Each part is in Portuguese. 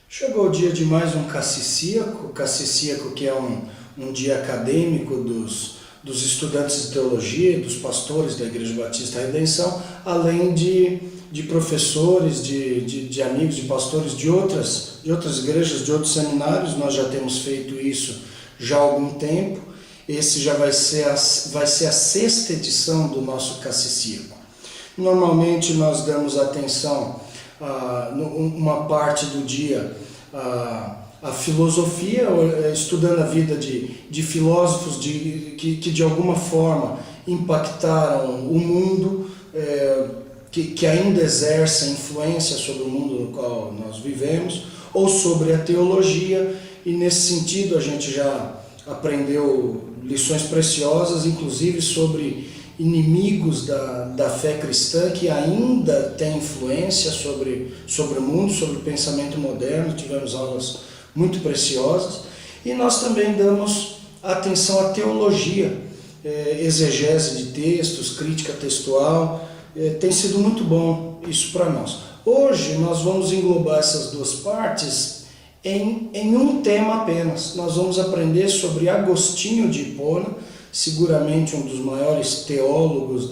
Chegou o dia de mais um cassicíaco que é um dia acadêmico dos estudantes de teologia, dos pastores da Igreja Batista Redenção, além de professores, de amigos, de pastores de outras igrejas, de outros seminários. Nós já temos feito isso já há algum tempo. Esse já vai ser a sexta edição do nosso cassicíaco. Normalmente nós damos atenção uma parte do dia a filosofia, estudando a vida de filósofos que de alguma forma impactaram o mundo, que ainda exercem influência sobre o mundo no qual nós vivemos, ou sobre a teologia, e nesse sentido a gente já aprendeu lições preciosas, inclusive sobre inimigos da fé cristã que ainda têm influência sobre o mundo, sobre o pensamento moderno. Tivemos aulas muito preciosas. E nós também damos atenção à teologia, exegese de textos, crítica textual. Tem sido muito bom isso para nós. Hoje nós vamos englobar essas duas partes em um tema apenas. Nós vamos aprender sobre Agostinho de Hipona, seguramente um dos maiores teólogos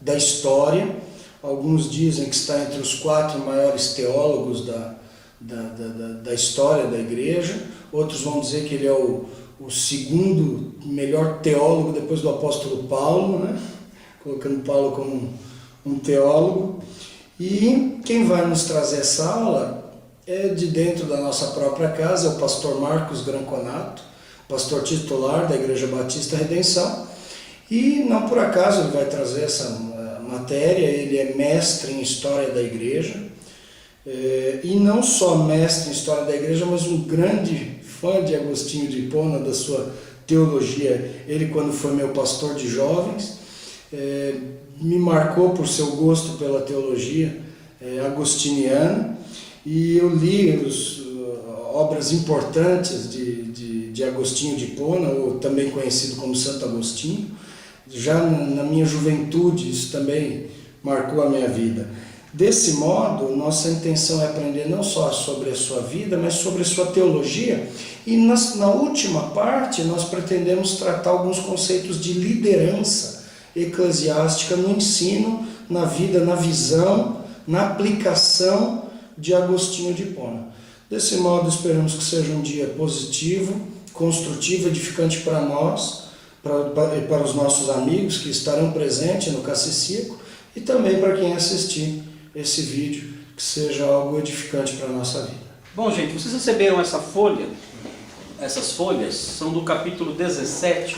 da história. Alguns dizem que está entre os 4 maiores teólogos da história da igreja. Outros vão dizer que ele é o segundo melhor teólogo depois do apóstolo Paulo, né? Colocando Paulo como um teólogo. E quem vai nos trazer essa aula é de dentro da nossa própria casa, é o pastor Marcos Granconato, pastor titular da Igreja Batista Redenção, e não por acaso ele vai trazer essa matéria. Ele é mestre em História da Igreja, e não só mestre em História da Igreja, mas um grande fã de Agostinho de Hipona, da sua teologia. Ele, quando foi meu pastor de jovens, me marcou por seu gosto pela teologia agostiniana, e eu li obras importantes de Agostinho de Hipona, ou também conhecido como Santo Agostinho. Já na minha juventude isso também marcou a minha vida. Desse modo, nossa intenção é aprender não só sobre a sua vida, mas sobre a sua teologia. E na última parte nós pretendemos tratar alguns conceitos de liderança eclesiástica no ensino, na vida, na visão, na aplicação de Agostinho de Hipona. Desse modo, esperamos que seja um dia positivo, construtivo, edificante para nós, para os nossos amigos que estarão presentes no cassicíaco, e também para quem assistir esse vídeo, que seja algo edificante para a nossa vida. Bom, gente, vocês receberam essa folha? Essas folhas são do capítulo 17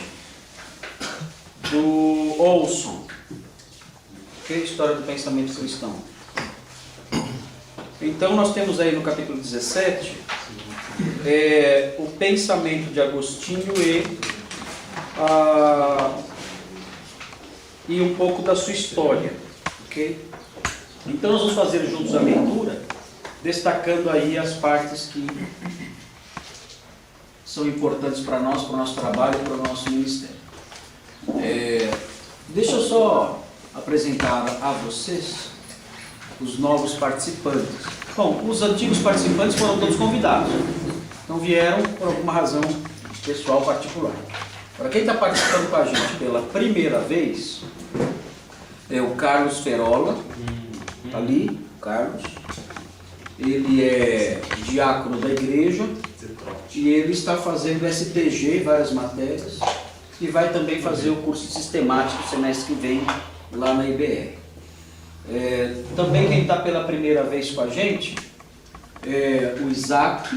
do Olson, que é a História do Pensamento Cristão. Então nós temos aí no capítulo 17 o pensamento de Agostinho e um pouco da sua história, ok? Então nós vamos fazer juntos a leitura, destacando aí as partes que são importantes para nós, para o nosso trabalho, para o nosso ministério. Deixa eu só apresentar a vocês os novos participantes. Bom, os antigos participantes foram todos convidados, então vieram por alguma razão pessoal particular. Para quem está participando com a gente pela primeira vez, é o Carlos Ferola, ali, Carlos. Ele é diácono da igreja e ele está fazendo STG, várias matérias, e vai também fazer o curso sistemático semestre que vem lá na IBR. Também quem está pela primeira vez com a gente é o Isaac,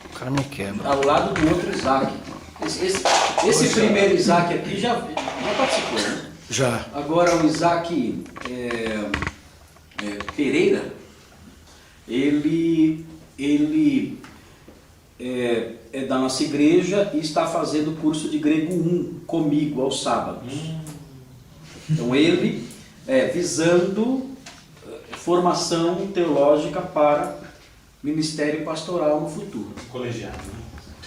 O cara me quebra. ao lado do outro Isaac. Esse primeiro Isaac aqui já participou, né? Já. Agora o Isaac Pereira, ele é da nossa igreja e está fazendo o curso de grego 1 comigo aos sábados. Então ele visando formação teológica para ministério pastoral no futuro. Colegiado.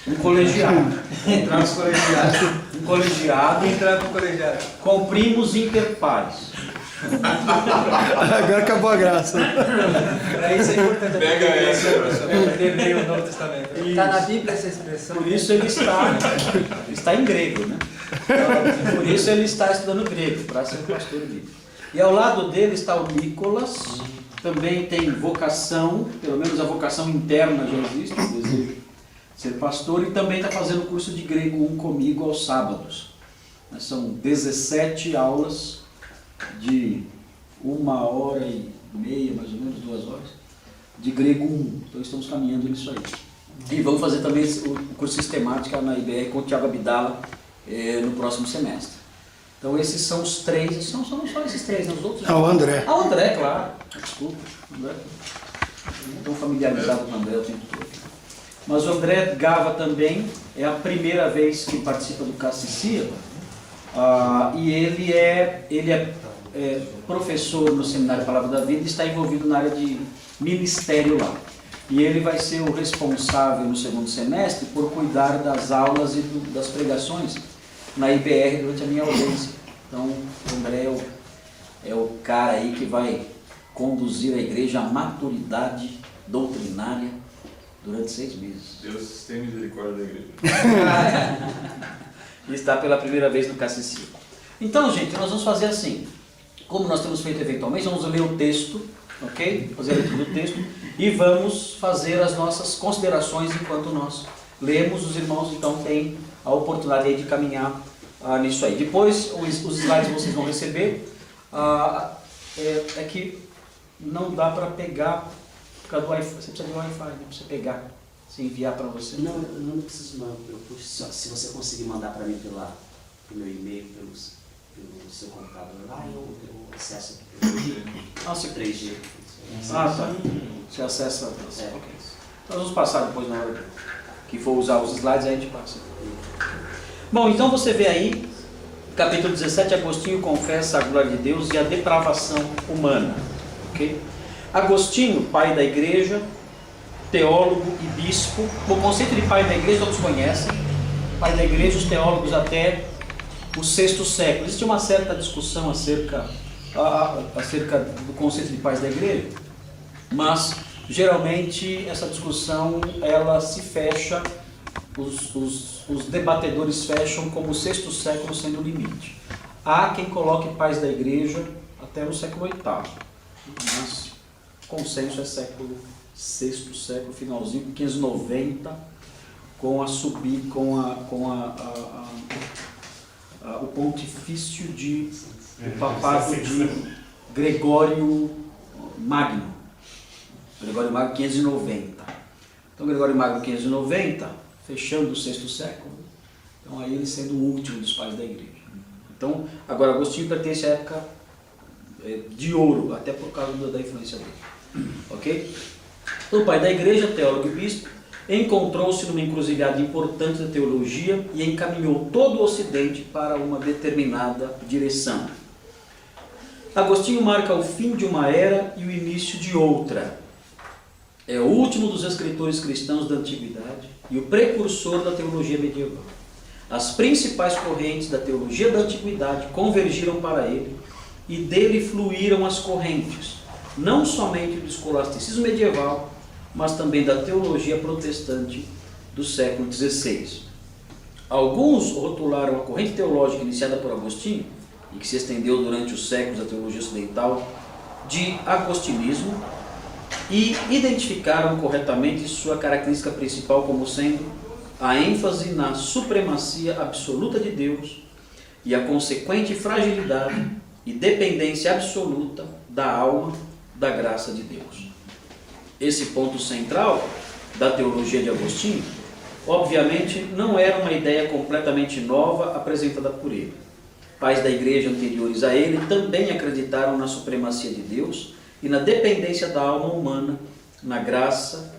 Um colegiado. Entrar nos colegiados. Um colegiado. Entrar no colegiado. Com primos inter pares. Agora acabou a graça. Para isso é importante. Pega essa, professor. Entender o Novo Testamento. Está na Bíblia essa expressão? Por isso ele está em grego, né? Por isso ele está estudando grego, para ser pastor bíblico. E ao lado dele está o Nicolas, também tem vocação, pelo menos a vocação interna já existe, o desejo de ser pastor, e também está fazendo o curso de grego 1 comigo aos sábados. São 17 aulas de 1h30, mais ou menos 2 horas, de grego 1. Então estamos caminhando nisso aí. E vamos fazer também o curso sistemática na IBR com o Thiago Abdala no próximo semestre. Então esses são os 3, não são só esses 3, né? Os outros. O André. O André, claro. Desculpa, André. Estou familiarizado com o André o tempo todo. Mas o André Gava também é a primeira vez que participa do Cassicia, e ele é professor no Seminário Palavra da Vida e está envolvido na área de ministério lá. E ele vai ser o responsável no segundo semestre por cuidar das aulas e das pregações na IBR durante a minha ausência. Então, o André é o cara aí que vai conduzir a igreja à maturidade doutrinária durante 6 meses. Deus tem misericórdia da igreja. E está pela primeira vez no Cassici. Então, gente, nós vamos fazer assim. Como nós temos feito eventualmente, vamos ler o texto, ok? Fazer a leitura do texto e vamos fazer as nossas considerações enquanto nós lemos. Os irmãos, então, têm a oportunidade aí de caminhar nisso aí. Depois, os slides vocês vão receber. É que não dá para pegar por causa do Wi-Fi. Você precisa de Wi-Fi, né? Para você pegar, se enviar para você. Não, eu não preciso não. Se você conseguir mandar para mim pelo meu e-mail, pelo seu computador lá, eu acesso pelo 3G. Tá. Você acessa. Ok. Então vamos passar depois na hora que for usar os slides, aí a gente passa. Bom, então você vê aí, capítulo 17, Agostinho confessa a glória de Deus e a depravação humana. Ok? Agostinho, pai da igreja, teólogo e bispo. O conceito de pai da igreja todos conhecem. Pai da igreja, os teólogos até o VI século. Existe uma certa discussão acerca do conceito de pais da igreja, mas geralmente essa discussão ela se fecha, os debatedores fecham como o VI século sendo o limite. Há quem coloque pais da igreja até o século VIII, mas o consenso é século VI século, finalzinho, 590, com o pontifício o papado de Gregório Magno. Gregório Magno 590. Então Gregório Magno 590, fechando o VI século, então aí ele sendo o último dos pais da igreja. Então, agora Agostinho pertence à época de ouro, até por causa da influência dele. Ok? O pai da igreja, teólogo e bispo, encontrou-se numa encruzilhada importante da teologia e encaminhou todo o Ocidente para uma determinada direção. Agostinho marca o fim de uma era e o início de outra. É o último dos escritores cristãos da antiguidade e o precursor da teologia medieval. As principais correntes da teologia da antiguidade convergiram para ele e dele fluíram as correntes, não somente do escolasticismo medieval, mas também da teologia protestante do século XVI. Alguns rotularam a corrente teológica iniciada por Agostinho, e que se estendeu durante os séculos da teologia ocidental, de agostinismo, e identificaram corretamente sua característica principal como sendo a ênfase na supremacia absoluta de Deus e a consequente fragilidade e dependência absoluta da alma da graça de Deus. Esse ponto central da teologia de Agostinho, obviamente, não era uma ideia completamente nova apresentada por ele. Pais da igreja anteriores a ele também acreditaram na supremacia de Deus e na dependência da alma humana, na graça,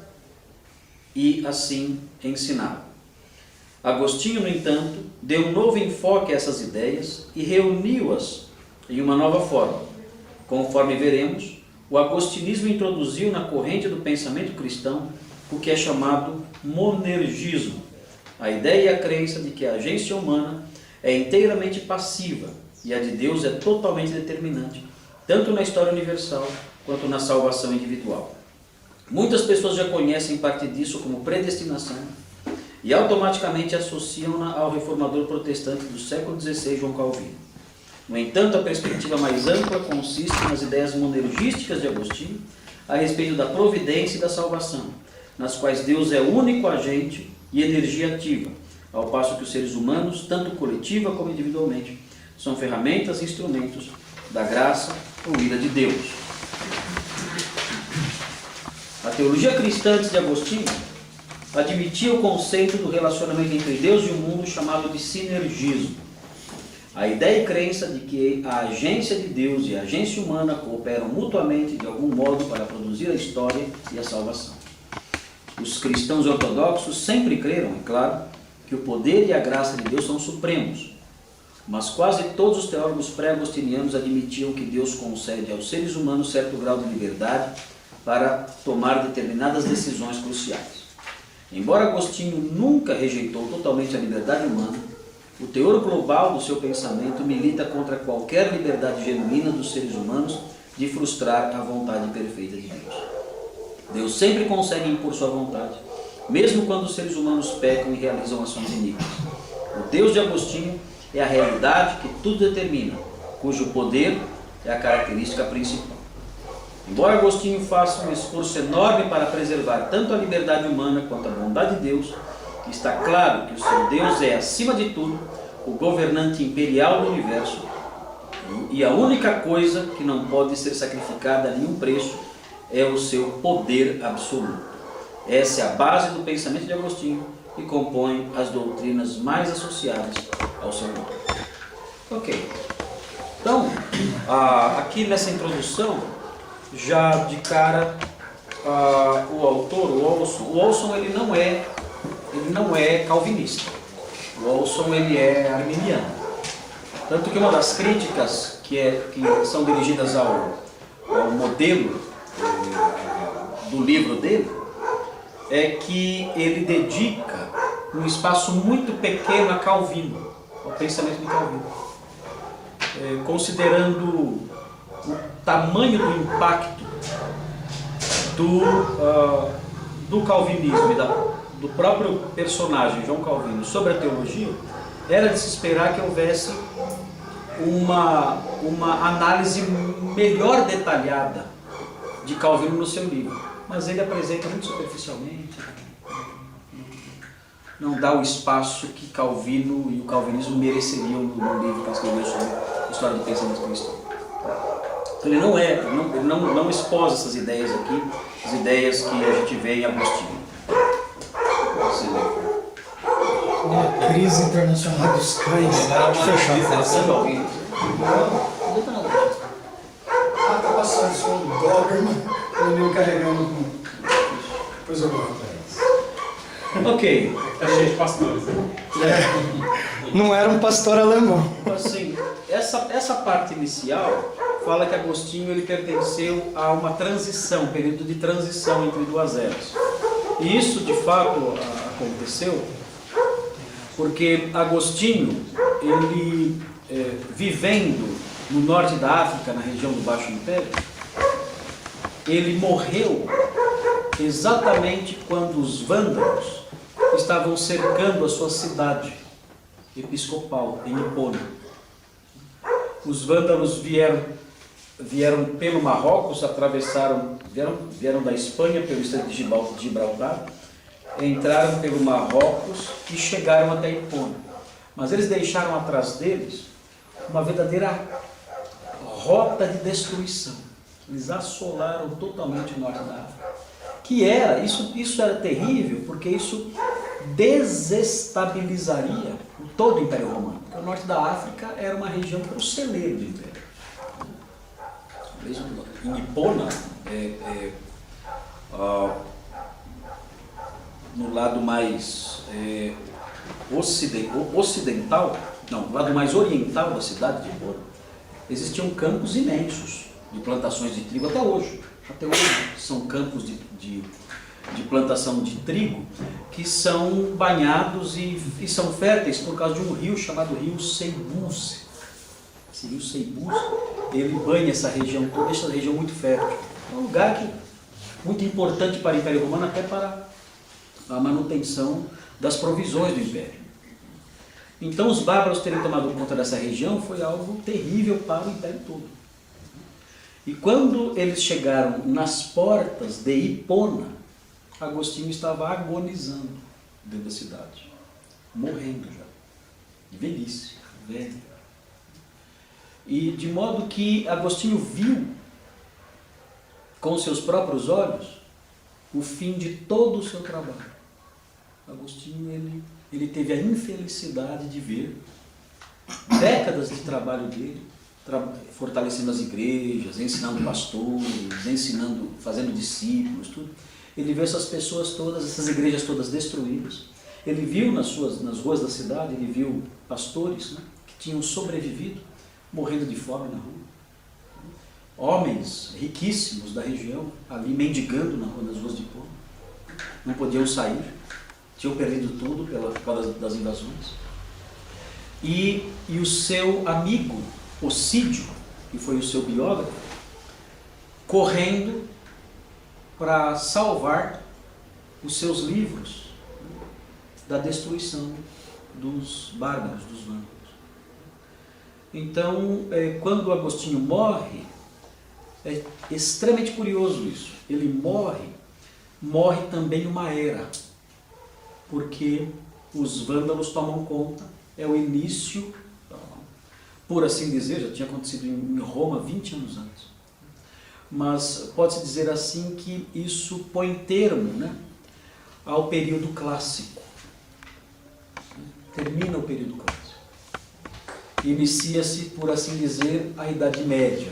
e assim ensinava. Agostinho, no entanto, deu um novo enfoque a essas ideias e reuniu-as em uma nova forma. Conforme veremos, o agostinismo introduziu na corrente do pensamento cristão o que é chamado monergismo, a ideia e a crença de que a agência humana é inteiramente passiva e a de Deus é totalmente determinante, tanto na história universal quanto na salvação individual. Muitas pessoas já conhecem parte disso como predestinação e automaticamente associam-na ao reformador protestante do século XVI, João Calvino. No entanto, a perspectiva mais ampla consiste nas ideias monergísticas de Agostinho a respeito da providência e da salvação, nas quais Deus é o único agente e energia ativa, ao passo que os seres humanos, tanto coletiva como individualmente, são ferramentas e instrumentos da graça ou ira de Deus. A teologia cristã antes de Agostinho admitia o conceito do relacionamento entre Deus e o mundo chamado de sinergismo. A ideia e crença de que a agência de Deus e a agência humana cooperam mutuamente de algum modo para produzir a história e a salvação. Os cristãos ortodoxos sempre creram, é claro, que o poder e a graça de Deus são supremos, mas quase todos os teólogos pré-agostinianos admitiam que Deus concede aos seres humanos certo grau de liberdade para tomar determinadas decisões cruciais. Embora Agostinho nunca rejeitou totalmente a liberdade humana, o teor global do seu pensamento milita contra qualquer liberdade genuína dos seres humanos de frustrar a vontade perfeita de Deus. Deus sempre consegue impor sua vontade, mesmo quando os seres humanos pecam e realizam ações iníquas. O Deus de Agostinho é a realidade que tudo determina, cujo poder é a característica principal. Embora Agostinho faça um esforço enorme para preservar tanto a liberdade humana quanto a bondade de Deus, está claro que o seu Deus é, acima de tudo, o governante imperial do universo e a única coisa que não pode ser sacrificada a nenhum preço é o seu poder absoluto. Essa é a base do pensamento de Agostinho e compõe as doutrinas mais associadas ao seu nome. Ok. Então, aqui nessa introdução, já de cara, o autor, o Olson ele não é calvinista. O Olson ele é arminiano. Tanto que uma das críticas que são dirigidas ao modelo do livro dele é que ele dedica um espaço muito pequeno a Calvino, ao pensamento de Calvino, considerando o tamanho do impacto do calvinismo e do próprio personagem João Calvino sobre a teologia. Era de se esperar que houvesse uma análise melhor detalhada de Calvino no seu livro, mas ele apresenta muito superficialmente, não dá o espaço que Calvino e o calvinismo mereceriam no livro que ele escreveu sobre a história do pensamento cristão. Ele não expôs essas ideias aqui, as ideias que a gente vê em Agostinho. A crise internacional dos cães. Passando alguém? Tá passando isso um Doberman, ele me carregando com. Depois eu volto. Ok. Tá cheio de pastores. Não era um pastor alemão. Assim, essa parte inicial fala que Agostinho ele pertenceu a uma transição, um período de transição entre duas eras. E isso de fato aconteceu porque Agostinho, ele vivendo no norte da África, na região do Baixo Império, ele morreu exatamente quando os vândalos estavam cercando a sua cidade episcopal, em Hipona. Os vândalos vieram pelo Marrocos, vieram da Espanha pelo estreito de Gibraltar, entraram pelo Marrocos e chegaram até Hipona. Mas eles deixaram atrás deles uma verdadeira rota de destruição. Eles assolaram totalmente o norte da África. Isso era terrível, porque isso desestabilizaria todo o Império Romano. Porque o norte da África era uma região que era o celeiro do Império. Em Hipona, no lado mais ocidental, não, no lado mais oriental da cidade de Hipona, existiam campos imensos de plantações de trigo até hoje. Até hoje são campos de plantação de trigo que são banhados e são férteis por causa de um rio chamado Rio Seibuse. Esse Rio Seibuse, ele banha essa região toda, deixa a região muito fértil. É um lugar muito importante para o Império Romano, até para a manutenção das provisões do Império. Então os bárbaros terem tomado conta dessa região foi algo terrível para o Império todo. E quando eles chegaram nas portas de Hipona, Agostinho estava agonizando dentro da cidade, morrendo já, de velhice, velho. E de modo que Agostinho viu com seus próprios olhos o fim de todo o seu trabalho. Agostinho, ele teve a infelicidade de ver décadas de trabalho dele, fortalecendo as igrejas, ensinando pastores, fazendo discípulos, tudo. Ele viu essas pessoas todas, essas igrejas todas destruídas. Ele viu nas ruas da cidade, ele viu pastores, né, que tinham sobrevivido, morrendo de fome na rua. Homens riquíssimos da região, ali mendigando nas ruas de Hipona. Não podiam sair, tinham perdido tudo por causa das invasões. E o seu amigo, Ocídio, que foi o seu biógrafo, correndo para salvar os seus livros da destruição dos bárbaros, dos vândalos. Então, quando Agostinho morre, é extremamente curioso isso. Ele morre também uma era, porque os vândalos tomam conta, é o início, por assim dizer, já tinha acontecido em Roma 20 anos antes. Mas pode-se dizer assim que isso põe termo, né, ao período clássico. Termina o período clássico. Inicia-se, por assim dizer, a Idade Média.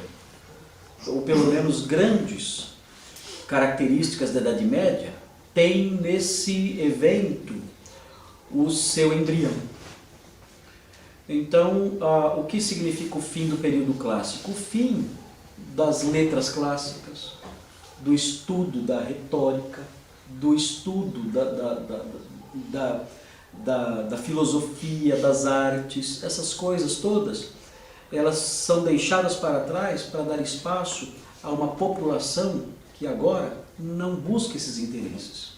Ou pelo menos grandes características da Idade Média têm nesse evento o seu embrião. Então, o que significa o fim do período clássico? O fim das letras clássicas, do estudo da retórica, do estudo da filosofia, das artes, essas coisas todas, elas são deixadas para trás para dar espaço a uma população que agora não busca esses interesses,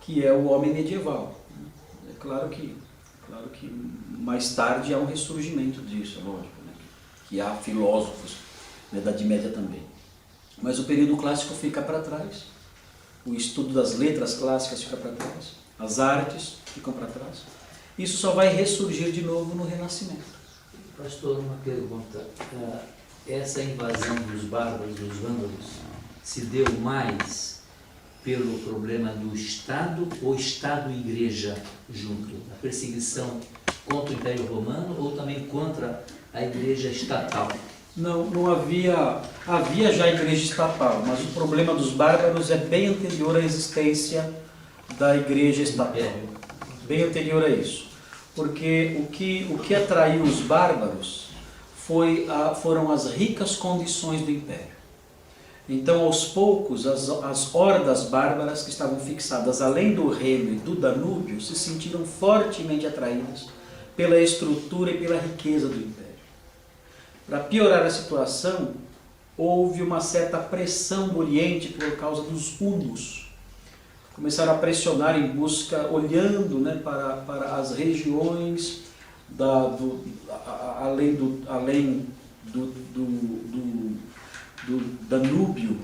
que é o homem medieval. É claro que mais tarde há um ressurgimento disso, é lógico, né? Que há filósofos na Idade Média também. Mas o período clássico fica para trás, o estudo das letras clássicas fica para trás, as artes ficam para trás. Isso só vai ressurgir de novo no Renascimento. Pastor, uma pergunta. Essa invasão dos bárbaros, dos vândalos, se deu mais pelo problema do Estado ou Estado e Igreja junto? A perseguição contra o Império Romano ou também contra a Igreja estatal? Não havia já a igreja estatal, mas o problema dos bárbaros é bem anterior à existência da igreja estatal, bem anterior a isso, porque o que atraiu os bárbaros foram as ricas condições do império. Então, aos poucos, as hordas bárbaras que estavam fixadas além do Reno e do Danúbio se sentiram fortemente atraídas pela estrutura e pela riqueza do império. Para piorar a situação, houve uma certa pressão do Oriente por causa dos hunos. Começaram a pressionar em busca, olhando, né, para as regiões além do Danúbio,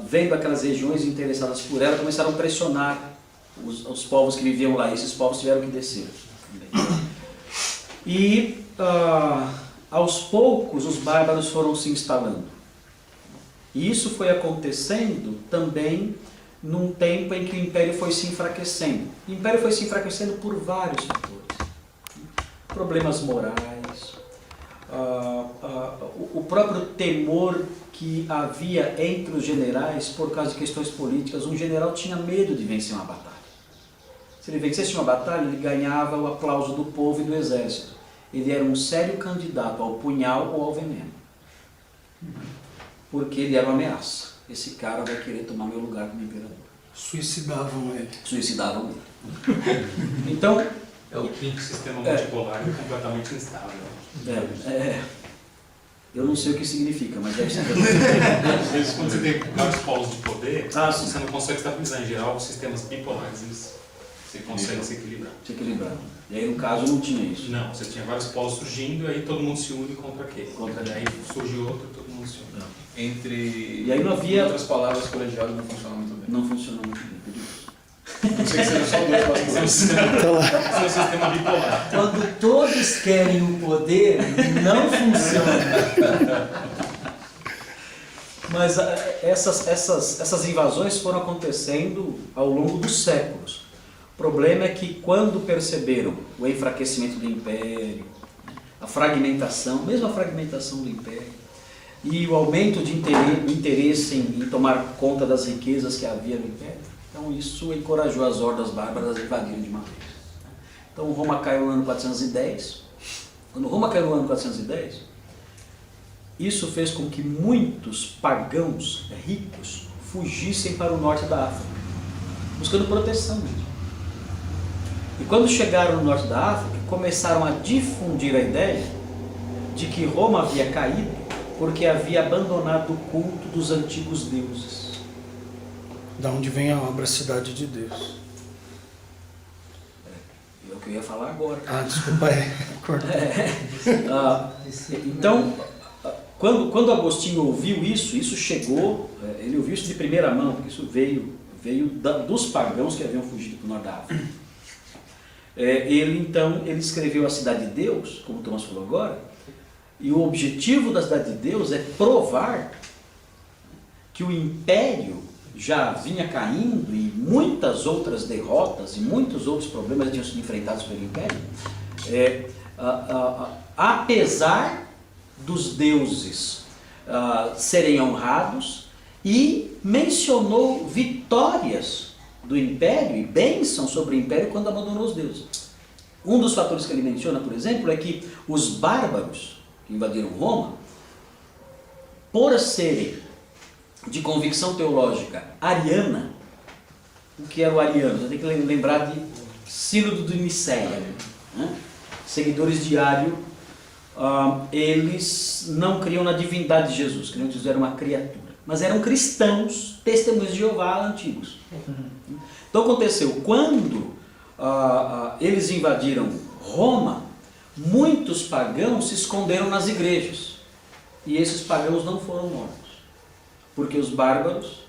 vendo aquelas regiões interessadas por ela, começaram a pressionar os povos que viviam lá. E esses povos tiveram que descer. E aos poucos os bárbaros foram se instalando. E isso foi acontecendo também num tempo em que o Império foi se enfraquecendo. O Império foi se enfraquecendo por vários fatores. Problemas morais, o próprio temor que havia entre os generais por causa de questões políticas. Um general tinha medo de vencer uma batalha. Se ele vencesse uma batalha, ele ganhava o aplauso do povo e do exército. Ele era um sério candidato ao punhal ou ao veneno. Porque ele era uma ameaça. Esse cara vai querer tomar meu lugar como imperador. Suicidavam ele. Suicidavam ele. Então, É o quinto. O sistema multipolar é completamente instável. eu não sei o que significa, mas deve ser. Às vezes, quando você tem vários polos de poder, Sim. você não consegue estabilizar. Em geral, os sistemas bipolares, você consegue se equilibrar. Se equilibrar. E aí, no caso, não tinha isso. Não, você tinha vários polos surgindo, e aí todo mundo se une contra aquele. Contra Daí surge outro, todo mundo se une. Entre E aí não havia- outras palavras, colegiado não funciona muito bem. Não funcionou muito bem. Não sei que sejam só dois Esse é o passagens. sistema bipolar. Quando todos querem o poder, não funciona. Mas essas invasões foram acontecendo ao longo dos séculos. O problema é que quando perceberam o enfraquecimento do império, a fragmentação, mesmo a fragmentação do império, e o aumento de interesse em tomar conta das riquezas que havia no império, então isso encorajou as hordas bárbaras a invadirem de uma vez. Então Roma caiu no ano 410. Quando Roma caiu no ano 410, isso fez com que muitos pagãos ricos fugissem para o norte da África, buscando proteção mesmo. E quando chegaram no norte da África, começaram a difundir a ideia de que Roma havia caído porque havia abandonado o culto dos antigos deuses. Da onde vem a obra Cidade de Deus. É o que eu ia falar agora. Desculpa, cortei. Então, quando Agostinho ouviu isso chegou, ele ouviu isso de primeira mão, porque isso veio dos pagãos que haviam fugido para o norte da África. Ele escreveu a Cidade de Deus, como o Thomas falou agora, e o objetivo da Cidade de Deus é provar que o império já vinha caindo e muitas outras derrotas e muitos outros problemas tinham sido enfrentados pelo império, apesar dos deuses serem honrados, e mencionou vitórias do império e bênçãos sobre o império quando abandonou os deuses. Um dos fatores que ele menciona, por exemplo, é que os bárbaros que invadiram Roma, por serem de convicção teológica ariana, o que era o ariano? Você tem que lembrar de Sínodo de Niceia, né? Seguidores de Ario, eles não criam na divindade de Jesus, criam que Jesus era uma criatura, mas eram cristãos, testemunhos de Jeová antigos. Então aconteceu, quando eles invadiram Roma, muitos pagãos se esconderam nas igrejas, e esses pagãos não foram mortos, porque os bárbaros,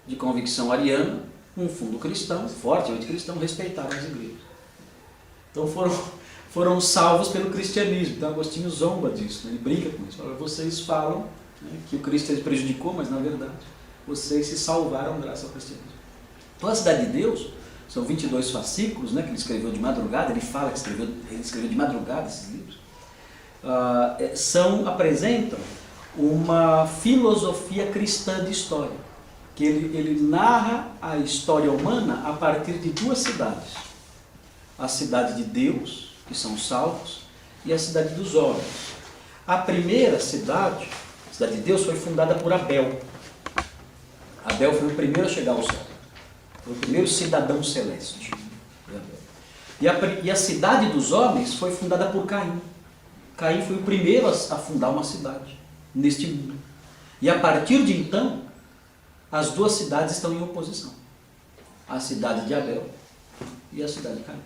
de convicção ariana, um fundo cristão, fortemente cristão, respeitaram as igrejas. Então foram salvos pelo cristianismo. Então Agostinho zomba disso, né? Ele brinca com isso. Fala, vocês falam, né, que o Cristo prejudicou, mas na verdade vocês se salvaram graças ao cristianismo. Então a Cidade de Deus, são 22 fascículos, né, que ele escreveu de madrugada. Ele fala que ele escreveu de madrugada esses livros. Apresentam uma filosofia cristã de história, que ele narra a história humana a partir de duas cidades: a cidade de Deus, que são os salvos, e a cidade dos homens. A primeira cidade, a cidade de Deus, foi fundada por Abel. Abel foi o primeiro a chegar ao céu, foi o primeiro cidadão celeste. E a cidade dos homens foi fundada por Caim. Caim foi o primeiro a fundar uma cidade neste mundo. E a partir de então, as duas cidades estão em oposição: a cidade de Abel e a cidade de Caim.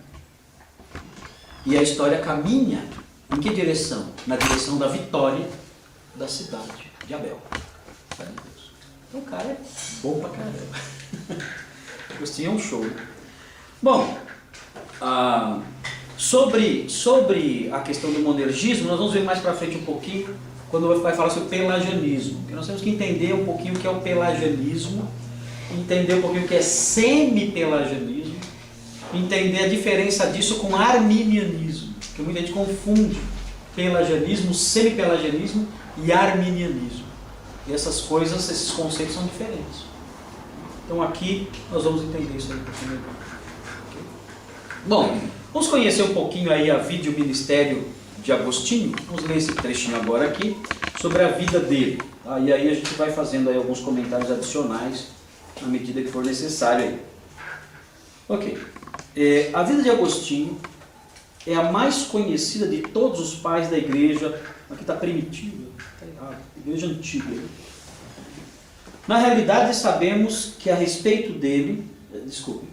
E a história caminha em que direção? Na direção da vitória da cidade de Abel. Então o cara é bom pra caramba. Agostinho é um show. Bom, sobre a questão do monergismo, nós vamos ver mais pra frente um pouquinho, quando vai falar sobre pelagianismo. Porque nós temos que entender um pouquinho o que é o pelagianismo, entender um pouquinho o que é semi-pelagianismo, entender a diferença disso com arminianismo, que muita gente confunde. pelagianismo, semipelagianismo e arminianismo. E essas coisas, esses conceitos são diferentes. Então aqui nós vamos entender isso aí um pouquinho melhor. Okay? Bom, vamos conhecer um pouquinho aí a vida e o ministério de Agostinho. Vamos ler esse trechinho agora aqui sobre a vida dele. Tá? E aí a gente vai fazendo aí alguns comentários adicionais na medida que for necessário aí. Ok. A vida de Agostinho é a mais conhecida de todos os pais da igreja. Aqui está primitiva, está errado, igreja antiga. Na realidade sabemos que a respeito dele,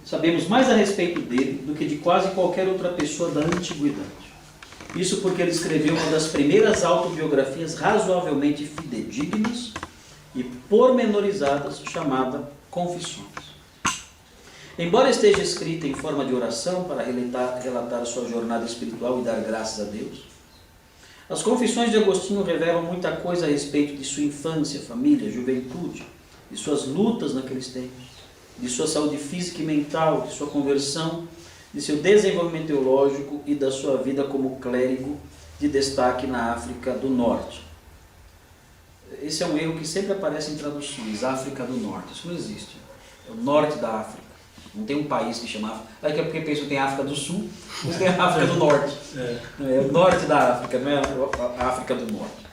sabemos mais a respeito dele do que de quase qualquer outra pessoa da antiguidade. Isso porque ele escreveu uma das primeiras autobiografias razoavelmente fidedignas e pormenorizadas, chamada Confissões. Embora esteja escrita em forma de oração para relatar sua jornada espiritual e dar graças a Deus, as Confissões de Agostinho revelam muita coisa a respeito de sua infância, família, juventude, de suas lutas naqueles tempos, de sua saúde física e mental, de sua conversão, de seu desenvolvimento teológico e da sua vida como clérigo de destaque na África do Norte. Esse é um erro que sempre aparece em traduções, África do Norte. Isso não existe. É o norte da África. Não tem um país que chama África. Aí que é porque pensam que tem África do Sul, não tem a África do Norte. É o norte da África, não é a África do Norte.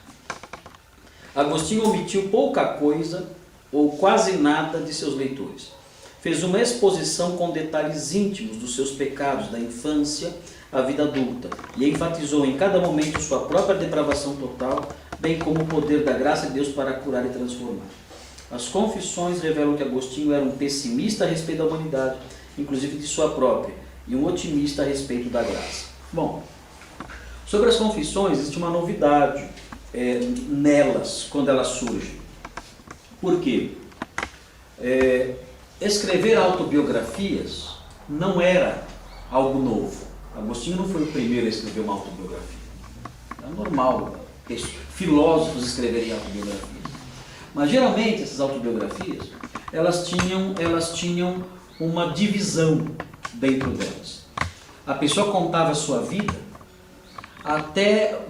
Agostinho omitiu pouca coisa ou quase nada de seus leitores. Fez uma exposição com detalhes íntimos dos seus pecados da infância à vida adulta e enfatizou em cada momento sua própria depravação total, bem como o poder da graça de Deus para curar e transformar. As Confissões revelam que Agostinho era um pessimista a respeito da humanidade, inclusive de sua própria, e um otimista a respeito da graça. Bom, sobre as Confissões existe uma novidade nelas, quando elas surgem. Por quê? Escrever autobiografias não era algo novo. Agostinho não foi o primeiro a escrever uma autobiografia. É normal filósofos escreverem autobiografias. Mas geralmente essas autobiografias, elas tinham uma divisão dentro delas. A pessoa contava a sua vida até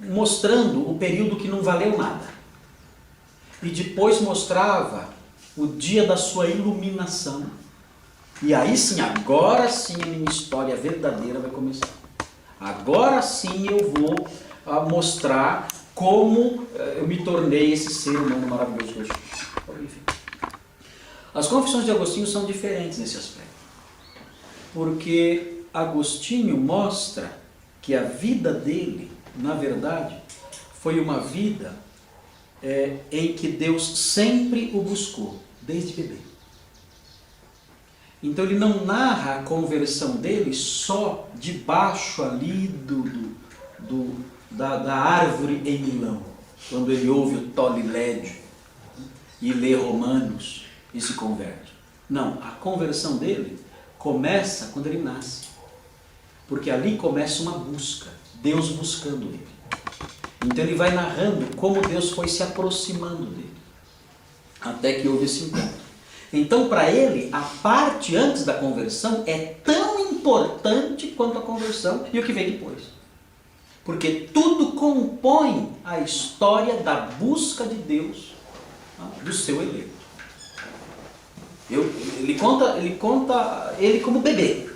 mostrando o período que não valeu nada. E depois mostrava o dia da sua iluminação. E aí sim, agora sim a minha história verdadeira vai começar. Agora sim eu vou mostrar como eu me tornei esse ser humano maravilhoso que eu sou. Enfim. As Confissões de Agostinho são diferentes nesse aspecto. Porque Agostinho mostra que a vida dele, na verdade, foi uma vida em que Deus sempre o buscou, desde bebê. Então ele não narra a conversão dele só debaixo ali da árvore em Milão, quando ele ouve o Tolilédio e lê Romanos e se converte. Não, a conversão dele começa quando ele nasce, porque ali começa uma busca, Deus buscando ele. Então ele vai narrando como Deus foi se aproximando dele, até que houve esse encontro. Então para ele, a parte antes da conversão é tão importante quanto a conversão e o que vem depois. Porque tudo compõe a história da busca de Deus, do seu eleito. Ele conta ele como bebê,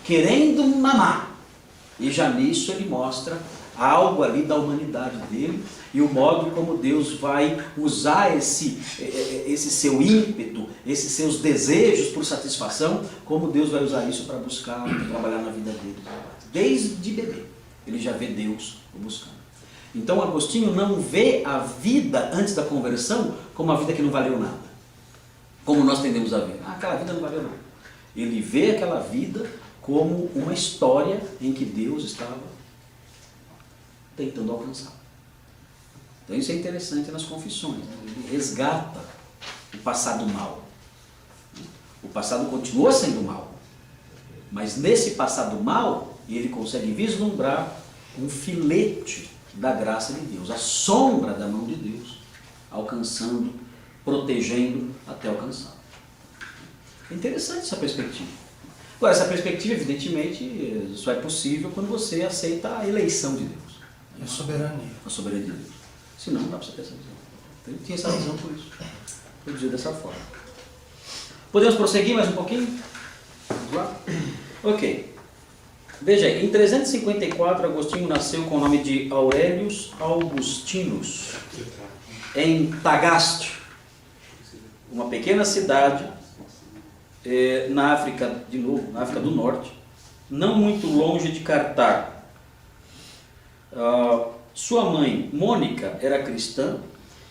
querendo mamar. E já nisso ele mostra algo ali da humanidade dele e o modo como Deus vai usar esse seu ímpeto, esses seus desejos por satisfação, como Deus vai usar isso para buscar, para trabalhar na vida dele. Desde bebê, ele já vê Deus o buscando. Então Agostinho não vê a vida antes da conversão como uma vida que não valeu nada, como nós tendemos a ver. Aquela vida não valeu nada. Ele vê aquela vida como uma história em que Deus estava tentando alcançar. Então isso é interessante nas Confissões. Ele resgata o passado mal. O passado continua sendo mal, mas nesse passado mal ele consegue vislumbrar um filete da graça de Deus, a sombra da mão de Deus, alcançando, protegendo até alcançar. É interessante essa perspectiva. Agora, essa perspectiva, evidentemente, só é possível quando você aceita a eleição de Deus. E a soberania. A soberania de Deus. Senão não dá para você ter essa visão. Então, ele tinha essa visão por isso. Produziu dessa forma. Podemos prosseguir mais um pouquinho? Vamos lá? Ok. Veja aí, em 354 Agostinho nasceu com o nome de Aurelius Augustinus, em Tagaste, uma pequena cidade na África, de novo, na África do Norte, não muito longe de Cartago. Sua mãe, Mônica, era cristã,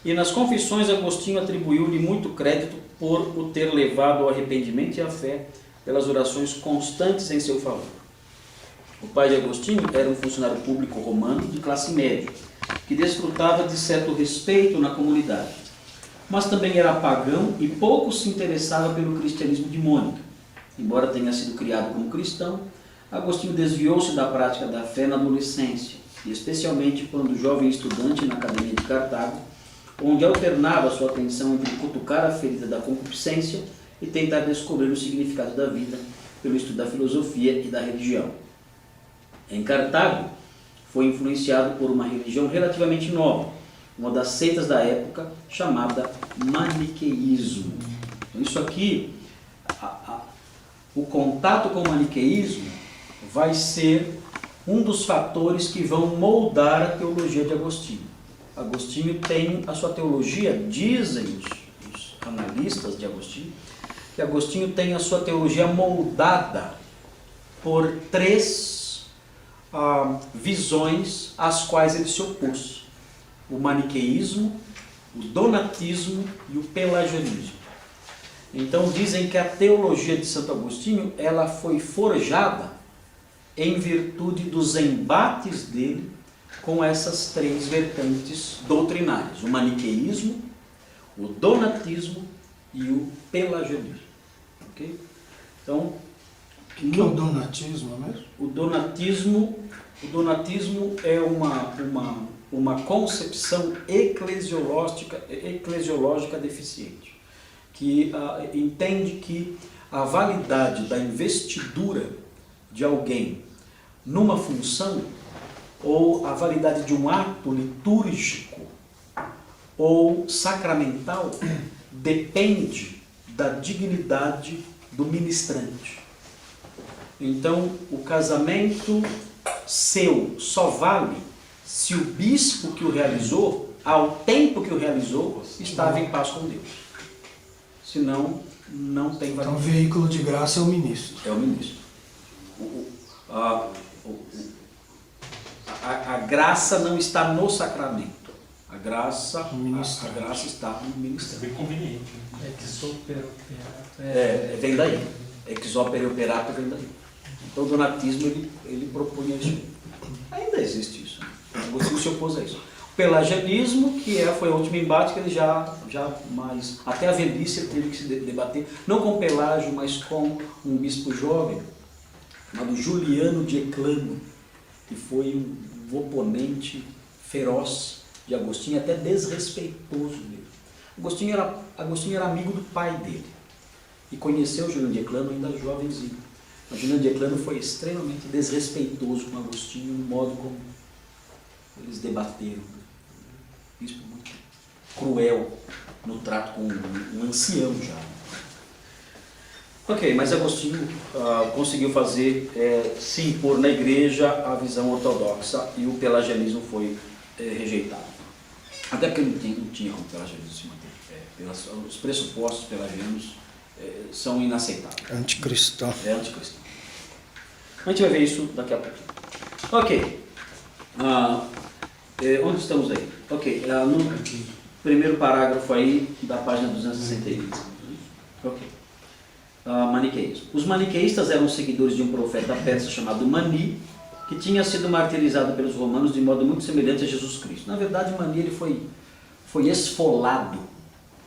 e nas confissões Agostinho atribuiu-lhe muito crédito por o ter levado ao arrependimento e à fé pelas orações constantes em seu favor. O pai de Agostinho era um funcionário público romano de classe média, que desfrutava de certo respeito na comunidade, mas também era pagão e pouco se interessava pelo cristianismo de Mônica. Embora tenha sido criado como cristão, Agostinho desviou-se da prática da fé na adolescência, e especialmente quando jovem estudante na Academia de Cartago, onde alternava sua atenção entre cutucar a ferida da concupiscência e tentar descobrir o significado da vida pelo estudo da filosofia e da religião. Em Cartago, foi influenciado por uma religião relativamente nova, uma das seitas da época, chamada maniqueísmo. Então, isso aqui, o contato com o maniqueísmo vai ser um dos fatores que vão moldar a teologia de Agostinho. Agostinho tem a sua teologia, dizem os analistas de Agostinho, que Agostinho tem a sua teologia moldada por três visões às quais ele se opôs: o maniqueísmo, o donatismo e o pelagianismo. Então dizem que a teologia de Santo Agostinho ela foi forjada em virtude dos embates dele com essas três vertentes doutrinárias: o maniqueísmo, o donatismo e o pelagianismo. Okay? Então, O que é o donatismo mesmo? o donatismo é uma concepção eclesiológica deficiente, que entende que a validade da investidura de alguém numa função, ou a validade de um ato litúrgico ou sacramental, depende da dignidade do ministrante. Então, o casamento seu só vale se o bispo que o realizou, ao tempo que o realizou, estava em paz com Deus. Senão, não tem Então, o validade. veículo de graça é o ministro. É o ministro. A graça não está no sacramento. A graça está no ministério. Bem conveniente. Vem daí. Ex opere operato vem daí. Então o donatismo ele propunha isso. Ainda existe isso. Agostinho se opôs a isso. O pelagianismo, que foi o último embate que ele já mais... Até a velhice ele teve que se debater, não com Pelágio, mas com um bispo jovem, chamado Juliano de Eclano, que foi um oponente feroz de Agostinho, até desrespeitoso dele. Agostinho era amigo do pai dele e conheceu Juliano de Eclano ainda jovenzinho. Mas Juliano de Eclano foi extremamente desrespeitoso com Agostinho no modo como eles debateram. Um bispo muito cruel no trato com um ancião já. Ok, mas Agostinho conseguiu fazer, se impor na igreja a visão ortodoxa, e o pelagianismo foi rejeitado. Até porque não tinha como o pelagianismo se manter. Os pressupostos pelagianos são inaceitáveis. Anticristão. É anticristão. A gente vai ver isso daqui a pouco. Ok. Onde estamos aí? Ok. No primeiro parágrafo aí da página 261. Ok. Maniqueísmo. Os maniqueístas eram seguidores de um profeta persa chamado Mani, que tinha sido martirizado pelos romanos de modo muito semelhante a Jesus Cristo. Na verdade, Mani ele foi esfolado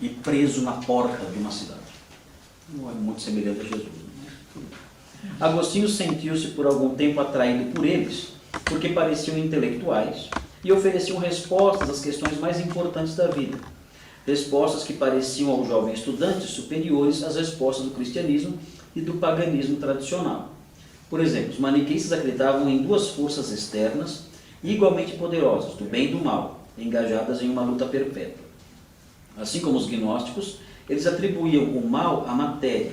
e preso na porta de uma cidade. Não é muito semelhante a Jesus. Agostinho sentiu-se por algum tempo atraído por eles, porque pareciam intelectuais e ofereciam respostas às questões mais importantes da vida. Respostas que pareciam ao jovem estudante superiores às respostas do cristianismo e do paganismo tradicional. Por exemplo, os maniqueístas acreditavam em duas forças externas igualmente poderosas, do bem e do mal, engajadas em uma luta perpétua. Assim como os gnósticos, eles atribuíam o mal à matéria,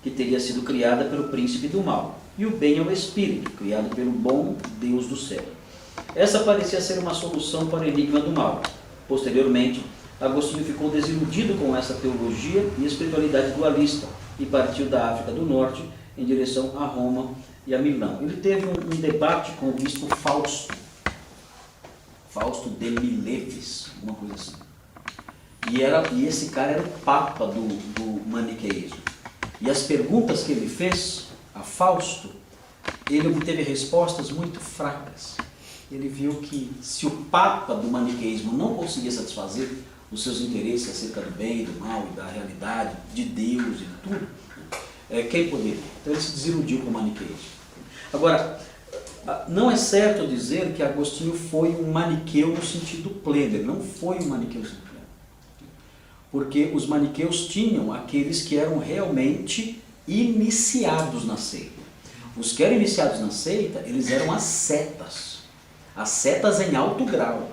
que teria sido criada pelo príncipe do mal, e o bem ao espírito, criado pelo bom Deus do céu. Essa parecia ser uma solução para o enigma do mal. Posteriormente, Agostinho ficou desiludido com essa teologia e espiritualidade dualista e partiu da África do Norte em direção a Roma e a Milão. Ele teve um debate com o bispo Fausto de Mileves, uma coisa assim. E esse cara era o papa do maniqueísmo. E as perguntas que ele fez a Fausto, ele obteve respostas muito fracas. Ele viu que se o papa do maniqueísmo não conseguia satisfazer os seus interesses acerca do bem e do mal e da realidade, de Deus e de tudo, quem poderia? Então ele se desiludiu com o maniqueísmo. Agora, não é certo dizer que Agostinho foi um maniqueu no sentido pleno. Ele não foi um maniqueu no sentido pleno. Porque os maniqueus tinham aqueles que eram realmente iniciados na seita. Os que eram iniciados na seita, eles eram ascetas em alto grau.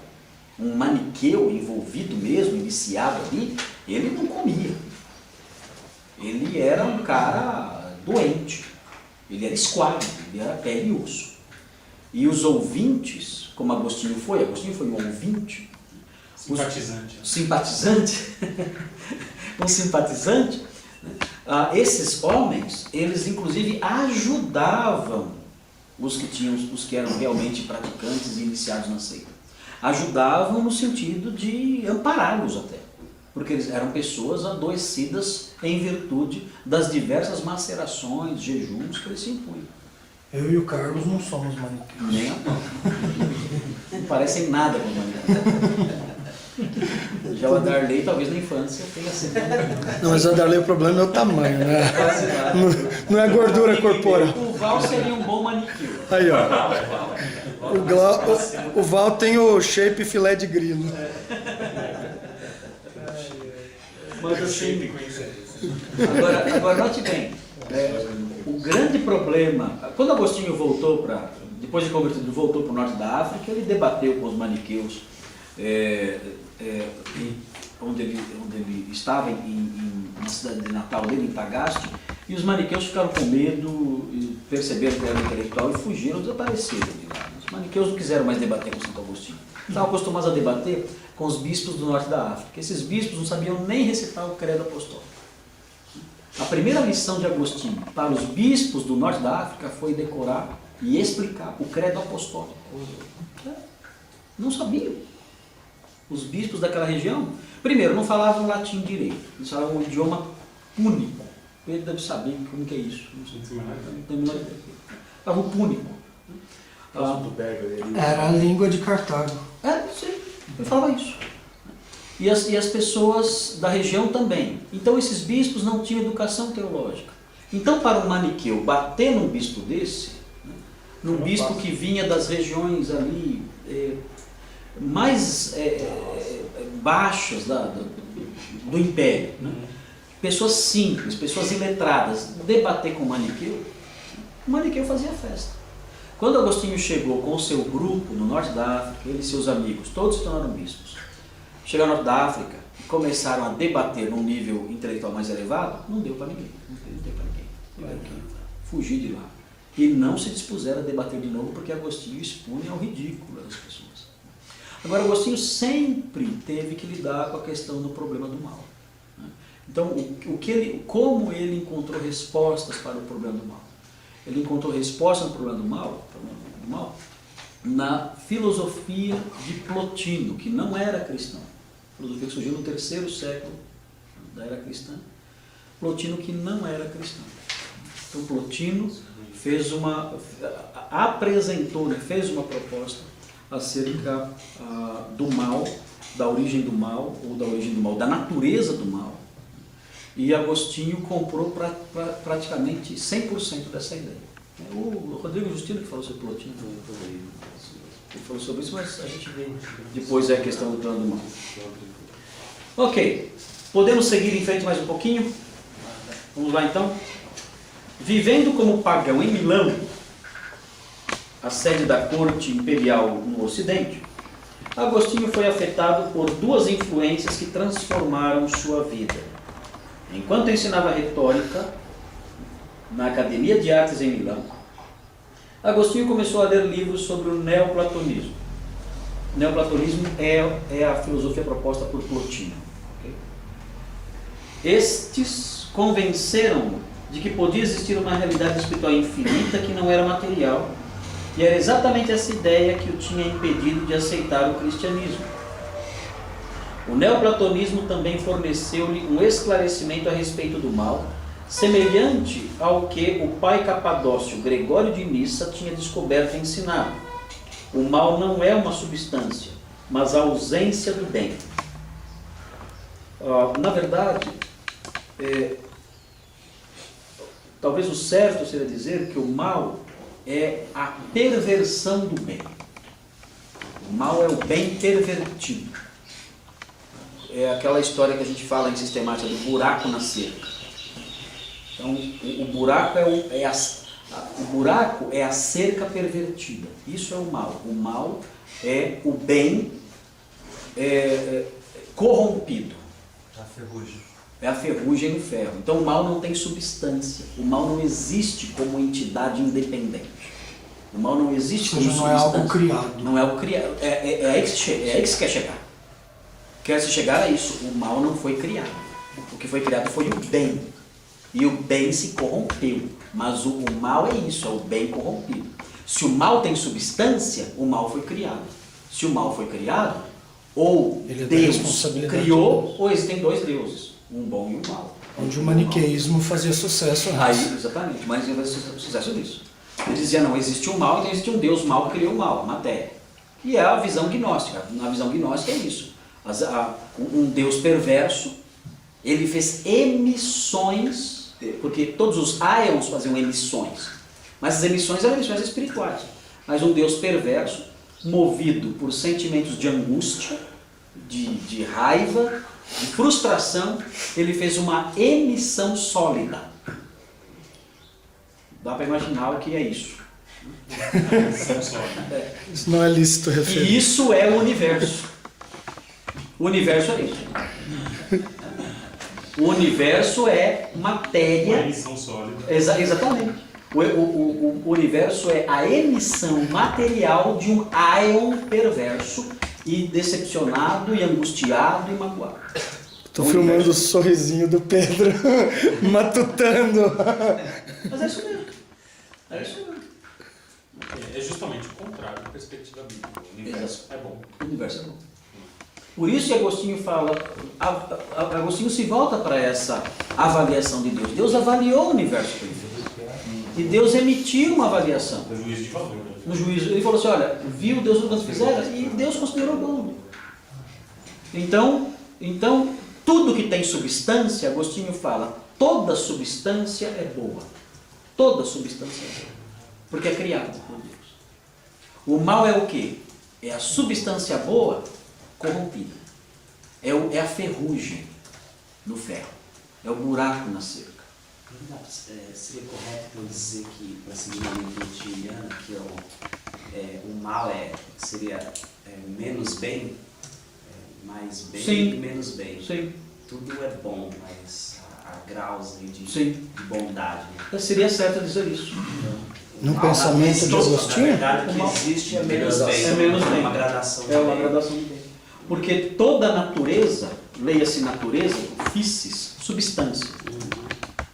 Um maniqueu envolvido mesmo, iniciado ali, ele não comia. Ele era um cara doente, ele era esquálido, ele era pele e osso. E os ouvintes, como Agostinho foi um ouvinte, simpatizante, um simpatizante, né? Esses homens, eles inclusive ajudavam os que eram realmente praticantes e iniciados na seita. Ajudavam no sentido de ampará-los até, porque eles eram pessoas adoecidas em virtude das diversas macerações, jejuns que eles se impunham. Eu e o Carlos não somos maniqueus. Nem a pau. Não parecem nada com maniqueus. Já o Adarley, talvez na infância, tenha sido. Não, mas o Adarley, o problema é o tamanho, né? Não é gordura corporal. O Val seria um bom maniqueu. Aí, ó. O Val tem o shape filé de grilo. Mas assim, agora note bem, o grande problema, quando Agostinho voltou depois de convertido, voltou para o norte da África, ele debateu com os maniqueus, onde ele estava, na cidade de natal dele, em Tagaste, e os maniqueus ficaram com medo, perceberam que era intelectual e fugiram, desapareceram de lá. Os maniqueus não quiseram mais debater com Santo Agostinho. Estavam acostumados a debater com os bispos do norte da África. Esses bispos não sabiam nem recitar o credo apostólico. A primeira lição de Agostinho para os bispos do norte da África foi decorar e explicar o credo apostólico. Não sabiam. Os bispos daquela região, primeiro, não falavam latim direito, eles falavam um idioma púnico. Ele deve saber como que é isso. Não tem a menor ideia. Falavam púnico. Era a língua de Cartago. Sim, ele falava isso. E as pessoas da região também. Então esses bispos não tinham educação teológica. Então para um maniqueu bater num bispo desse, né, num bispo que vinha das regiões ali mais baixas do império, né, pessoas simples, pessoas iletradas, debater com o maniqueu fazia festa. Quando Agostinho chegou com o seu grupo no norte da África, ele e seus amigos, todos se tornaram bispos. Chegaram no norte da África e começaram a debater num nível intelectual mais elevado, não deu para ninguém. Tiveram que fugir de lá. E não se dispuseram a debater de novo porque Agostinho expunha ao ridículo das pessoas. Agora, Agostinho sempre teve que lidar com a questão do problema do mal. Então, como ele encontrou respostas para o problema do mal? Ele encontrou resposta no problema do mal na filosofia de Plotino, que não era cristão. Filosofia que surgiu no 3º século da era cristã. Plotino que não era cristão. Então Plotino fez apresentou, fez uma proposta acerca do mal, da origem do mal, da natureza do mal. E Agostinho comprou praticamente 100% dessa ideia. O Rodrigo Justino que falou sobre Plotino, ele falou sobre isso, mas a gente vê depois a questão do plano do mal. Ok, podemos seguir em frente mais um pouquinho? Vamos lá então. Vivendo como pagão em Milão, a sede da corte imperial no Ocidente, Agostinho foi afetado por duas influências que transformaram sua vida. Enquanto ensinava retórica na Academia de Artes em Milão, Agostinho começou a ler livros sobre o neoplatonismo. O neoplatonismo é a filosofia proposta por Plotino. Okay? Estes convenceram-no de que podia existir uma realidade espiritual infinita que não era material, e era exatamente essa ideia que o tinha impedido de aceitar o cristianismo. O neoplatonismo também forneceu-lhe um esclarecimento a respeito do mal, semelhante ao que o pai capadócio Gregório de Nissa tinha descoberto e ensinado. O mal não é uma substância, mas a ausência do bem. Na verdade, talvez o certo seria dizer que o mal é a perversão do bem. O mal é o bem pervertido. É aquela história que a gente fala em sistemática do buraco na cerca. Então, o buraco é a cerca pervertida. Isso é o mal. O mal é o bem corrompido. A ferrugem. É a ferrugem no ferro. Então o mal não tem substância. O mal não existe como entidade independente. O mal não existe como não substância. é algo criado. Não é algo criado. É aí que se quer chegar. Quer se chegar a isso. O mal não foi criado. O que foi criado foi o bem. E o bem se corrompeu. Mas o mal é isso, é o bem corrompido. Se o mal tem substância, o mal foi criado. Se o mal foi criado, ou Ele é da Deus responsabilidade criou, de Deus. ou existem dois deuses. Um bom e um mau. Onde o maniqueísmo fazia sucesso antes. Aí, exatamente, mas vai ser sucesso disso. Ele dizia, não, existe um mal, então existe um Deus mau que criou o mal, a matéria. E é a visão gnóstica. Na visão gnóstica é isso. Um Deus perverso, ele fez emissões, porque todos os aeons faziam emissões, mas as emissões eram emissões espirituais. Mas um Deus perverso, movido por sentimentos de angústia, de raiva, de frustração, ele fez uma emissão sólida. Dá para imaginar o que é isso. Isso não é lícito referir. E isso é o universo. O universo é isso. O universo é matéria. Uma emissão sólida. Exatamente. O universo é a emissão material de um áon perverso e decepcionado, e angustiado, e magoado. Tô filmando o sorrisinho do Pedro, matutando. Mas é isso mesmo. É isso mesmo. É justamente o contrário da perspectiva bíblica. O universo é bom. O universo é bom. Por isso que Agostinho fala, Agostinho se volta para essa avaliação de Deus. Deus avaliou o universo perfeito. E Deus emitiu uma avaliação. O juízo de valor. Né? No juízo, ele falou assim, olha, viu Deus o que fizeram? E Deus considerou bom. Então, tudo que tem substância, Agostinho fala, toda substância é boa. Toda substância é boa. Porque é criada por Deus. O mal é o quê? É a substância boa corrompida. É a ferrugem no ferro. É o buraco na cerca. Seria correto eu dizer que, para seguir uma linha plotiniana, que o mal seria menos bem, mais bem Sim. e menos bem. Sim. Tudo é bom, mas há graus aí de bondade. Né? Seria certo dizer isso. No pensamento de Agostinho? Na verdade, o que existe é menos bem. É menos bem. Uma gradação de É uma bem. gradação de bem. Porque toda a natureza, leia-se natureza, physis, substância.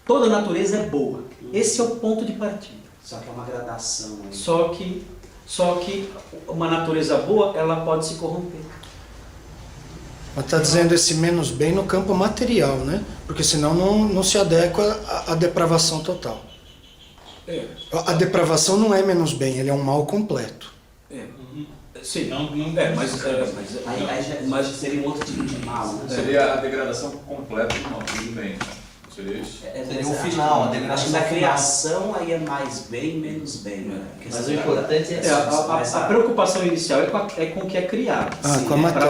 Toda a natureza é boa. Esse é o ponto de partida. Só que é uma gradação aí. Só que uma natureza boa, ela pode se corromper. Mas está dizendo esse menos bem no campo material, né? Porque senão não se adequa à depravação total. A depravação não é menos bem, ele é um mal completo. Sim. Mas seria um outro tipo de mal. Né? Seria a degradação completa do mal, tudo bem. Seria isso? Seria o final, a degradação Acho que na final. criação aí é mais bem, menos bem. Né? Porque Mas o você- importante é A preocupação inicial é com o que é criado. Com a matéria.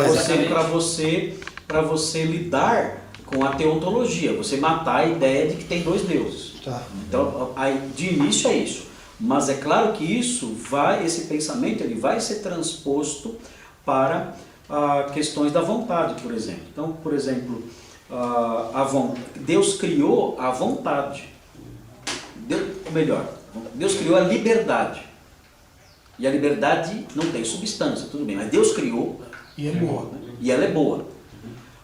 Para você lidar com a teontologia, você matar a ideia de que tem dois deuses. Tá. Então, aí, de início é isso. Mas é claro que esse pensamento ele vai ser transposto para questões da vontade, por exemplo. Então, por exemplo, Deus criou a vontade. Deus criou a liberdade. E a liberdade não tem substância, tudo bem, mas Deus criou. E é boa. E ela é boa.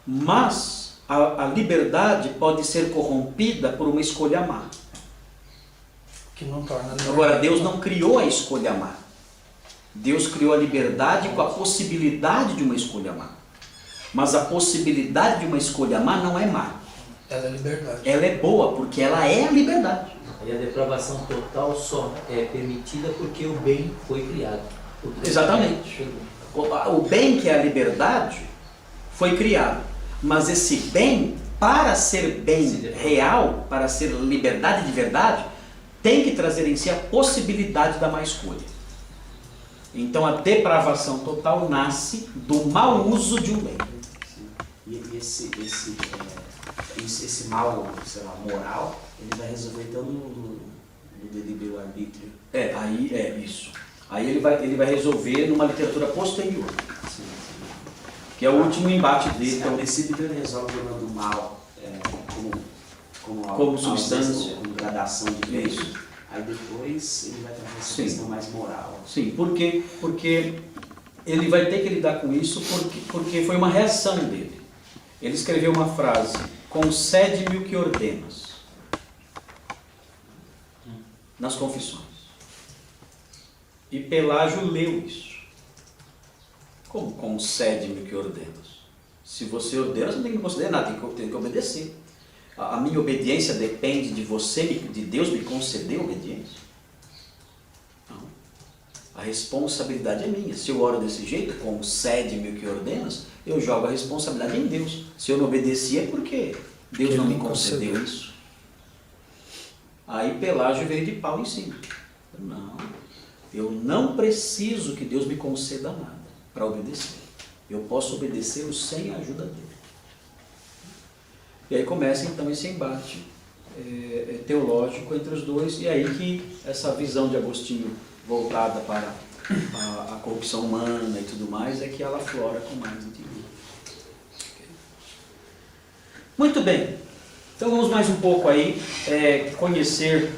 Mas a liberdade pode ser corrompida por uma escolha má. Que não torna. Agora, Deus não criou a escolha má. Deus criou a liberdade com a possibilidade de uma escolha má. Mas a possibilidade de uma escolha má não é má. Ela é liberdade. Ela é boa, porque ela é a liberdade. E a depravação total só é permitida porque o bem foi criado. Exatamente. O bem, que é a liberdade, foi criado. Mas esse bem, para ser bem real, para ser liberdade de verdade, tem que trazer em si a possibilidade da má escolha. Então a depravação total nasce do mau uso de um bem. E esse mal, sei lá, moral, ele vai resolver tanto no livre-arbítrio. Aí é isso. Aí ele vai resolver numa literatura posterior, que é o último embate dele. A princípio ele resolve o problema do mal Como substância. como gradação de bem. Isso. Aí depois ele vai trazer essa Sim. questão mais moral. Sim, porque ele vai ter que lidar com isso porque foi uma reação dele. Ele escreveu uma frase: concede-me o que ordenas, nas Confissões. E Pelágio leu isso. Como concede-me o que ordenas? Se você ordena, você não tem que conceder nada, tem que obedecer. A minha obediência depende de de Deus me conceder obediência? Não. A responsabilidade é minha. Se eu oro desse jeito, concede-me o que ordenas, eu jogo a responsabilidade em Deus. Se eu não obedeci é porque Deus não me concedeu isso. Aí Pelágio veio de pau em cima. Não, eu não preciso que Deus me conceda nada para obedecer. Eu posso obedecê-lo sem a ajuda dele. E aí começa então esse embate teológico entre os dois, e aí que essa visão de Agostinho voltada para a corrupção humana e tudo mais é que ela aflora com mais intimidade. Muito bem, então vamos mais um pouco aí conhecer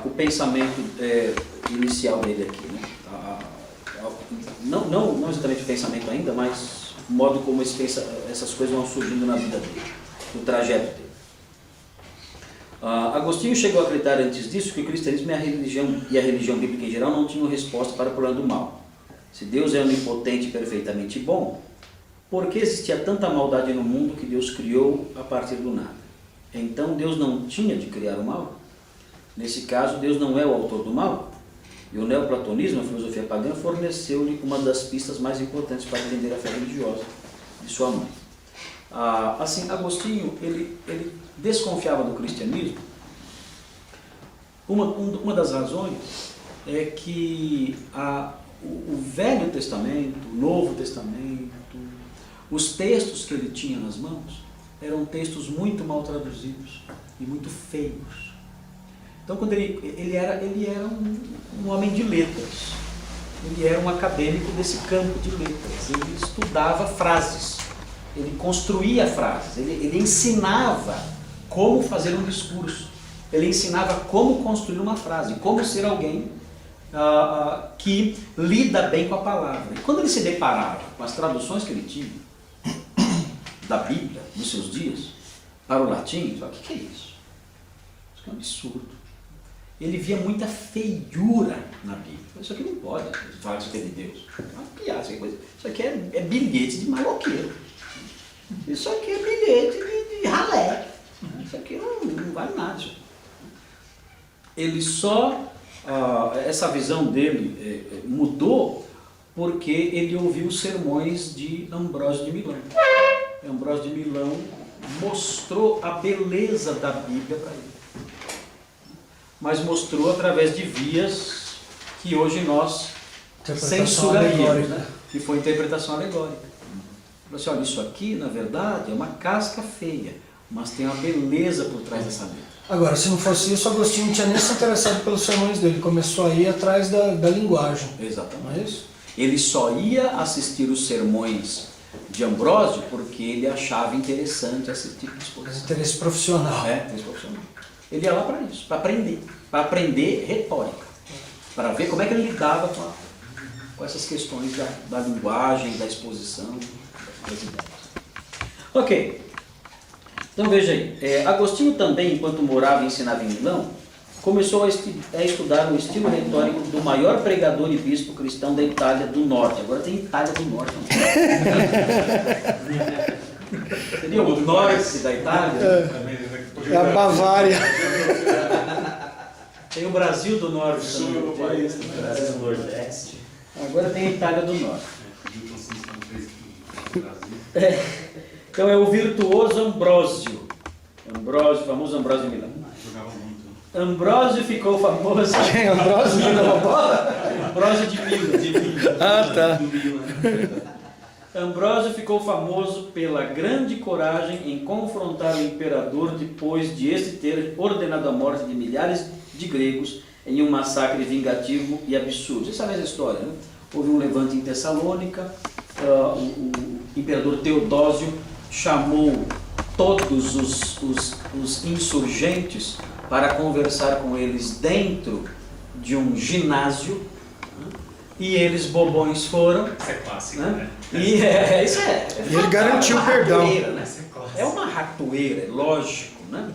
o pensamento inicial dele aqui, né? Não exatamente o pensamento ainda, mas o modo como essas coisas vão surgindo na vida dele, no trajeto dele. Agostinho chegou a acreditar antes disso que o cristianismo e a religião bíblica em geral não tinham resposta para o problema do mal. Se Deus é onipotente e perfeitamente bom, por que existia tanta maldade no mundo que Deus criou a partir do nada? Então Deus não tinha de criar o mal? Nesse caso, Deus não é o autor do mal? E o neoplatonismo, a filosofia pagã, forneceu-lhe uma das pistas mais importantes para entender a fé religiosa de sua mãe. Assim, Agostinho, ele desconfiava do cristianismo. Uma das razões é que o Velho Testamento, o Novo Testamento, os textos que ele tinha nas mãos eram textos muito mal traduzidos e muito feios. Então, quando ele era um homem de letras, ele era um acadêmico desse campo de letras, ele estudava frases, ele construía frases, ele ensinava como fazer um discurso, ele ensinava como construir uma frase, como ser alguém que lida bem com a palavra. E quando ele se deparava com as traduções que ele tinha da Bíblia, nos seus dias, para o latim, ele falava: o que é isso? Isso é um absurdo. Ele via muita feiura na Bíblia. Isso aqui não pode falar que isso aqui é de Deus. É uma piada, isso aqui é bilhete de maloqueiro. Isso aqui é bilhete de ralé. Isso aqui não vale nada. Ele essa visão dele mudou porque ele ouviu os sermões de Ambrósio de Milão. Ambrósio de Milão mostrou a beleza da Bíblia para ele. Mas mostrou através de vias que hoje nós censuraríamos, né? Que foi a interpretação alegórica. Falou assim: olha, isso aqui, na verdade, é uma casca feia, mas tem uma beleza por trás dessa letra. Agora, se não fosse isso, Agostinho não tinha nem se interessado pelos sermões dele, começou a ir atrás da linguagem, não Exatamente. é isso? Ele só ia assistir os sermões de Ambrósio porque ele achava interessante esse tipo de Mas exposição. interesse profissional. Interesse profissional. Ele ia lá para isso, para aprender retórica, para ver como é que ele lidava com essas questões da linguagem, da exposição, das ideias. Ok. Então veja aí, Agostinho também, enquanto morava e ensinava em Milão, começou a estudar o estilo retórico do maior pregador e bispo cristão da Itália do Norte. Agora tem Itália do Norte. Seria o norte da Itália? É a Bavária. Tem o Brasil do Norte. Sul também. do país. Brasil do Nordeste. Agora tem a Itália do Norte. Então é o virtuoso Ambrósio. Ambrósio, famoso Ambrósio de Milão. Ambrósio ficou famoso. Quem? Ambrósio de Nova Bola? Ambrósio de Milan. Ah, tá. Ambrósio ficou famoso pela grande coragem em confrontar o imperador depois de este ter ordenado a morte de milhares de gregos em um massacre vingativo e absurdo. Você sabe essa história, né? Houve um levante em Tessalônica, o imperador Teodósio chamou todos os insurgentes para conversar com eles dentro de um ginásio, e eles bobões foram, Isso é clássico, né? né? E isso é E ele garantiu o perdão. ratoeira, né? É uma ratoeira, é lógico, né?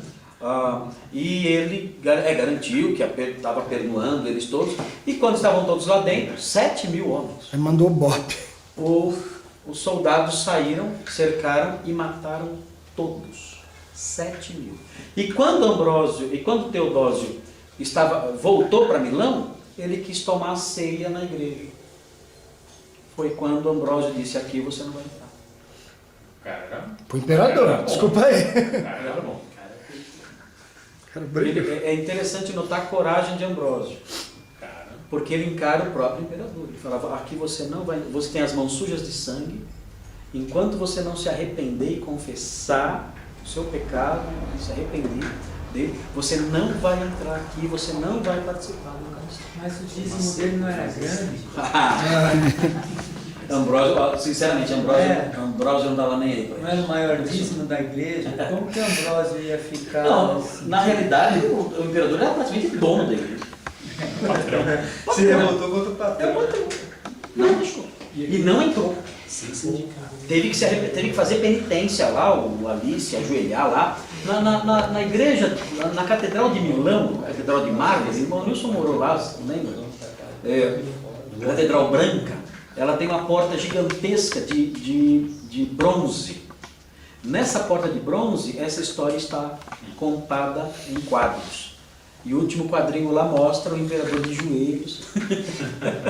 E ele garantiu que estava perdoando eles todos, e quando estavam todos lá dentro, 7.000 homens, Aí mandou o bote. os soldados saíram, cercaram e mataram todos, 7.000. E quando Teodósio voltou para Milão, ele quis tomar a ceia na igreja. Foi quando Ambrósio disse: aqui você não vai entrar. Caramba. Pro imperador, desculpa aí. Cara, bom. Cara, briga. É interessante notar a coragem de Ambrósio, Cara. porque ele encara o próprio imperador. Ele falava: aqui você não vai, você tem as mãos sujas de sangue, enquanto você não se arrepender e confessar o seu pecado, se arrepender dele, você não vai entrar aqui, você não vai participar do Eucaristia. Mas o dízimo dele não era grande? Ambrósio, sinceramente, Ambrósio não estava nem aí Não para era isso. o maior dízimo da igreja? Como que Ambrósio ia ficar Não, assim? na realidade, o imperador era praticamente dono da igreja. Se revoltou contra o patrão. Não deixou. E não entrou. Sem sindicato. Teve que fazer penitência lá, ali, se ajoelhar lá. Na igreja, na Catedral de Milão, Catedral de Mármore, o irmão Nilson morou lá, lembra? Catedral Branca, ela tem uma porta gigantesca de bronze. Nessa porta de bronze, essa história está contada em quadros. E o último quadrinho lá mostra o imperador de joelhos.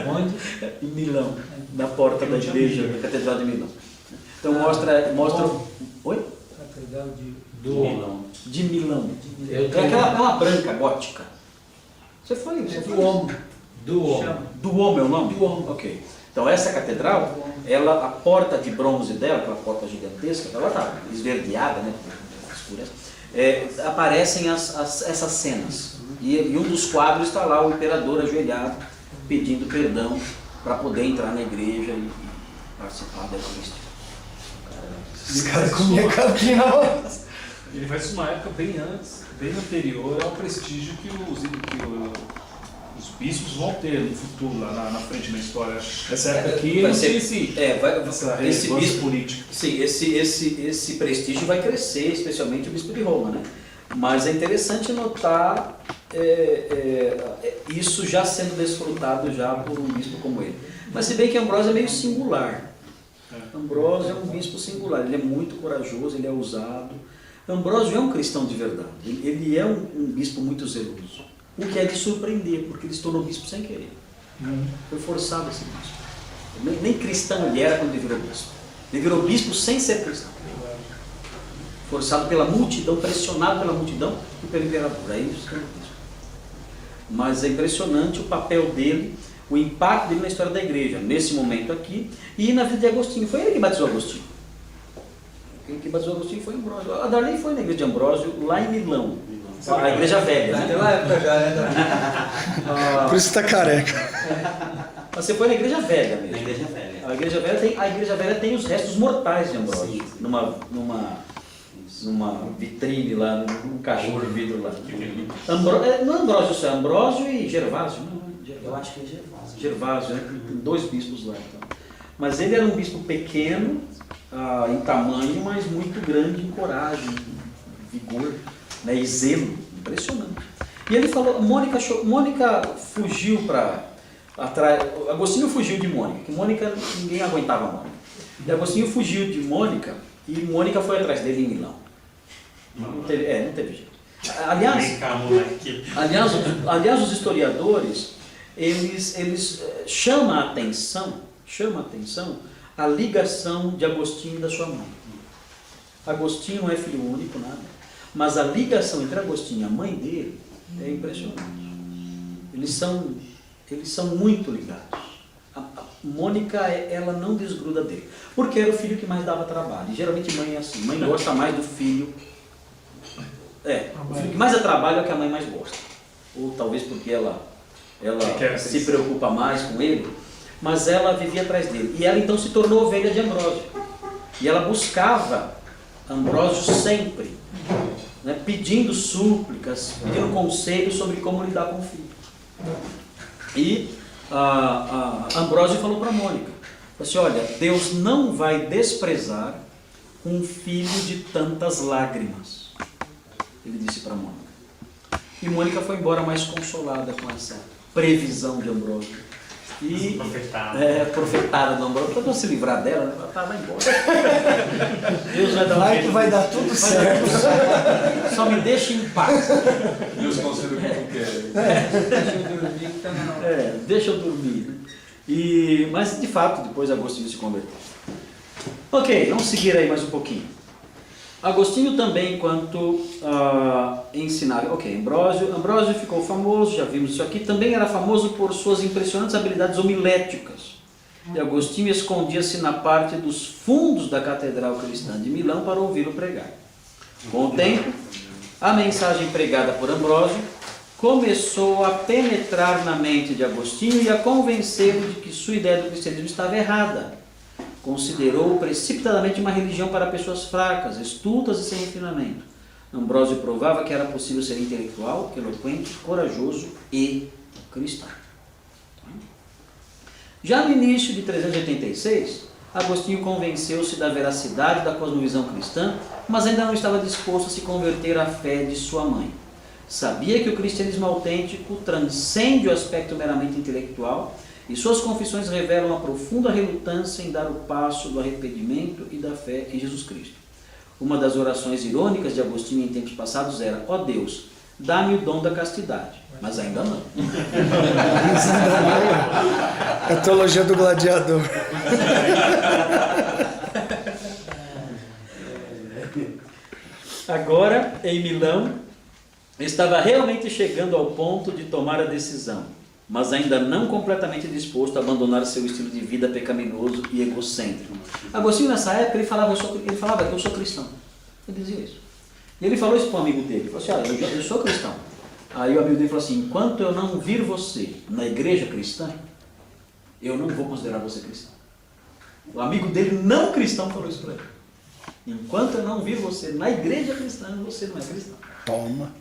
Onde? Em Milão, na porta da igreja, da Catedral de Milão. Então mostra. Oi? Catedral De Milão. Eu É aquela branca gótica. Você foi? Duomo é o nome? Duomo. Ok. Então essa catedral, a porta de bronze dela, aquela porta gigantesca, ela está esverdeada, né? Escura. Aparecem essas cenas. E um dos quadros está lá o imperador ajoelhado, pedindo perdão para poder entrar na igreja e participar da Eucaristia. Os caras comiam capinha na hora. Ele faz isso numa época bem anterior ao prestígio que os bispos vão ter no futuro, lá na frente na história. Essa época aqui Vai não ser- tinha essa esse relevância bispo- política. Sim, esse prestígio vai crescer, especialmente o bispo de Roma, né? Mas é interessante notar isso já sendo desfrutado já por um bispo como ele. Mas se bem que Ambrósio é meio singular. Ambrósio é um bispo singular, ele é muito corajoso, ele é ousado. Ambrósio é um cristão de verdade, ele é um bispo muito zeloso. O que é de surpreender, porque ele se tornou bispo sem querer. Foi forçado a ser bispo. Nem cristão ele era quando ele virou bispo. Ele virou bispo sem ser cristão. Forçado pela multidão, pressionado pela multidão e pelo imperador. Aí ele se tornou bispo. Mas é impressionante o papel dele, o impacto dele na história da igreja, nesse momento aqui, e na vida de Agostinho. Foi ele que batizou Agostinho. Quem que batizou Agostinho foi Ambrósio. A Darley foi na igreja de Ambrósio, lá em Milão. A igreja velha, né? Naquela época já, né? Por isso está careca. Você foi na igreja velha mesmo. Na igreja velha. A igreja velha tem os restos mortais de Ambrósio. Sim. Numa vitrine lá, num caixão de vidro lá. Não é Ambrósio, isso é Ambrósio e Gervásio, não? Eu acho que é Gervásio. Gervásio, né? Tem 2 bispos lá. Então. Mas ele era um bispo pequeno em tamanho, mas muito grande em coragem, em vigor, né? E zelo. Impressionante. E ele falou, Mônica fugiu para atrás. Agostinho fugiu de Mônica, que Mônica, ninguém aguentava Mônica. E Agostinho fugiu de Mônica e Mônica foi atrás dele em Milão. Não teve jeito. Aliás, os historiadores, eles chamam a atenção a ligação de Agostinho e da sua mãe. Agostinho não é filho único, nada, mas a ligação entre Agostinho e a mãe dele é impressionante. Eles são muito ligados. A Mônica, ela não desgruda dele, porque era o filho que mais dava trabalho. E geralmente mãe é assim, mãe gosta mais do filho. O filho que mais dá trabalho é o que a mãe mais gosta. Ou talvez porque ela se preocupa mais com ele, mas ela vivia atrás dele. E ela então se tornou ovelha de Ambrósio. E ela buscava Ambrósio sempre, né, pedindo súplicas, pedindo conselhos sobre como lidar com o filho. E Ambrósio falou para Mônica, assim, olha, Deus não vai desprezar um filho de tantas lágrimas. Ele disse para Mônica. E Mônica foi embora mais consolada com essa previsão de Ambrósio. E profetada do Ambrósio, para não se livrar dela, né? Ela vai embora. Deus vai dar Vai que vai dar tudo certo. Só me deixa em paz. Deus concede o que tu quer. Deixa eu dormir. Né? Mas de fato, depois Agostinho se converteu. Ok, vamos seguir aí mais um pouquinho. Agostinho também, enquanto ensinava. Ok, Ambrósio ficou famoso, já vimos isso aqui. Também era famoso por suas impressionantes habilidades homiléticas. E Agostinho escondia-se na parte dos fundos da Catedral Cristã de Milão para ouvi-lo pregar. Com o tempo, a mensagem pregada por Ambrósio começou a penetrar na mente de Agostinho e a convencê-lo de que sua ideia do cristianismo estava errada. Considerou precipitadamente uma religião para pessoas fracas, estultas e sem refinamento. Ambrósio provava que era possível ser intelectual, eloquente, corajoso e cristão. Já no início de 386, Agostinho convenceu-se da veracidade da cosmovisão cristã, mas ainda não estava disposto a se converter à fé de sua mãe. Sabia que o cristianismo autêntico transcende o aspecto meramente intelectual e suas confissões revelam uma profunda relutância em dar o passo do arrependimento e da fé em Jesus Cristo. Uma das orações irônicas de Agostinho em tempos passados era: ó Deus, dá-me o dom da castidade. Mas ainda não. É a teologia do gladiador. Agora, em Milão, estava realmente chegando ao ponto de tomar a decisão, mas ainda não completamente disposto a abandonar seu estilo de vida pecaminoso e egocêntrico. Agostinho, nessa época, ele falava que eu sou cristão. Ele dizia isso. E ele falou isso para um amigo dele. Ele falou assim: olha, eu sou cristão. Aí o amigo dele falou assim: enquanto eu não vir você na igreja cristã, eu não vou considerar você cristão. O amigo dele, não cristão, falou isso para ele. Enquanto eu não vir você na igreja cristã, você não é cristão. Toma.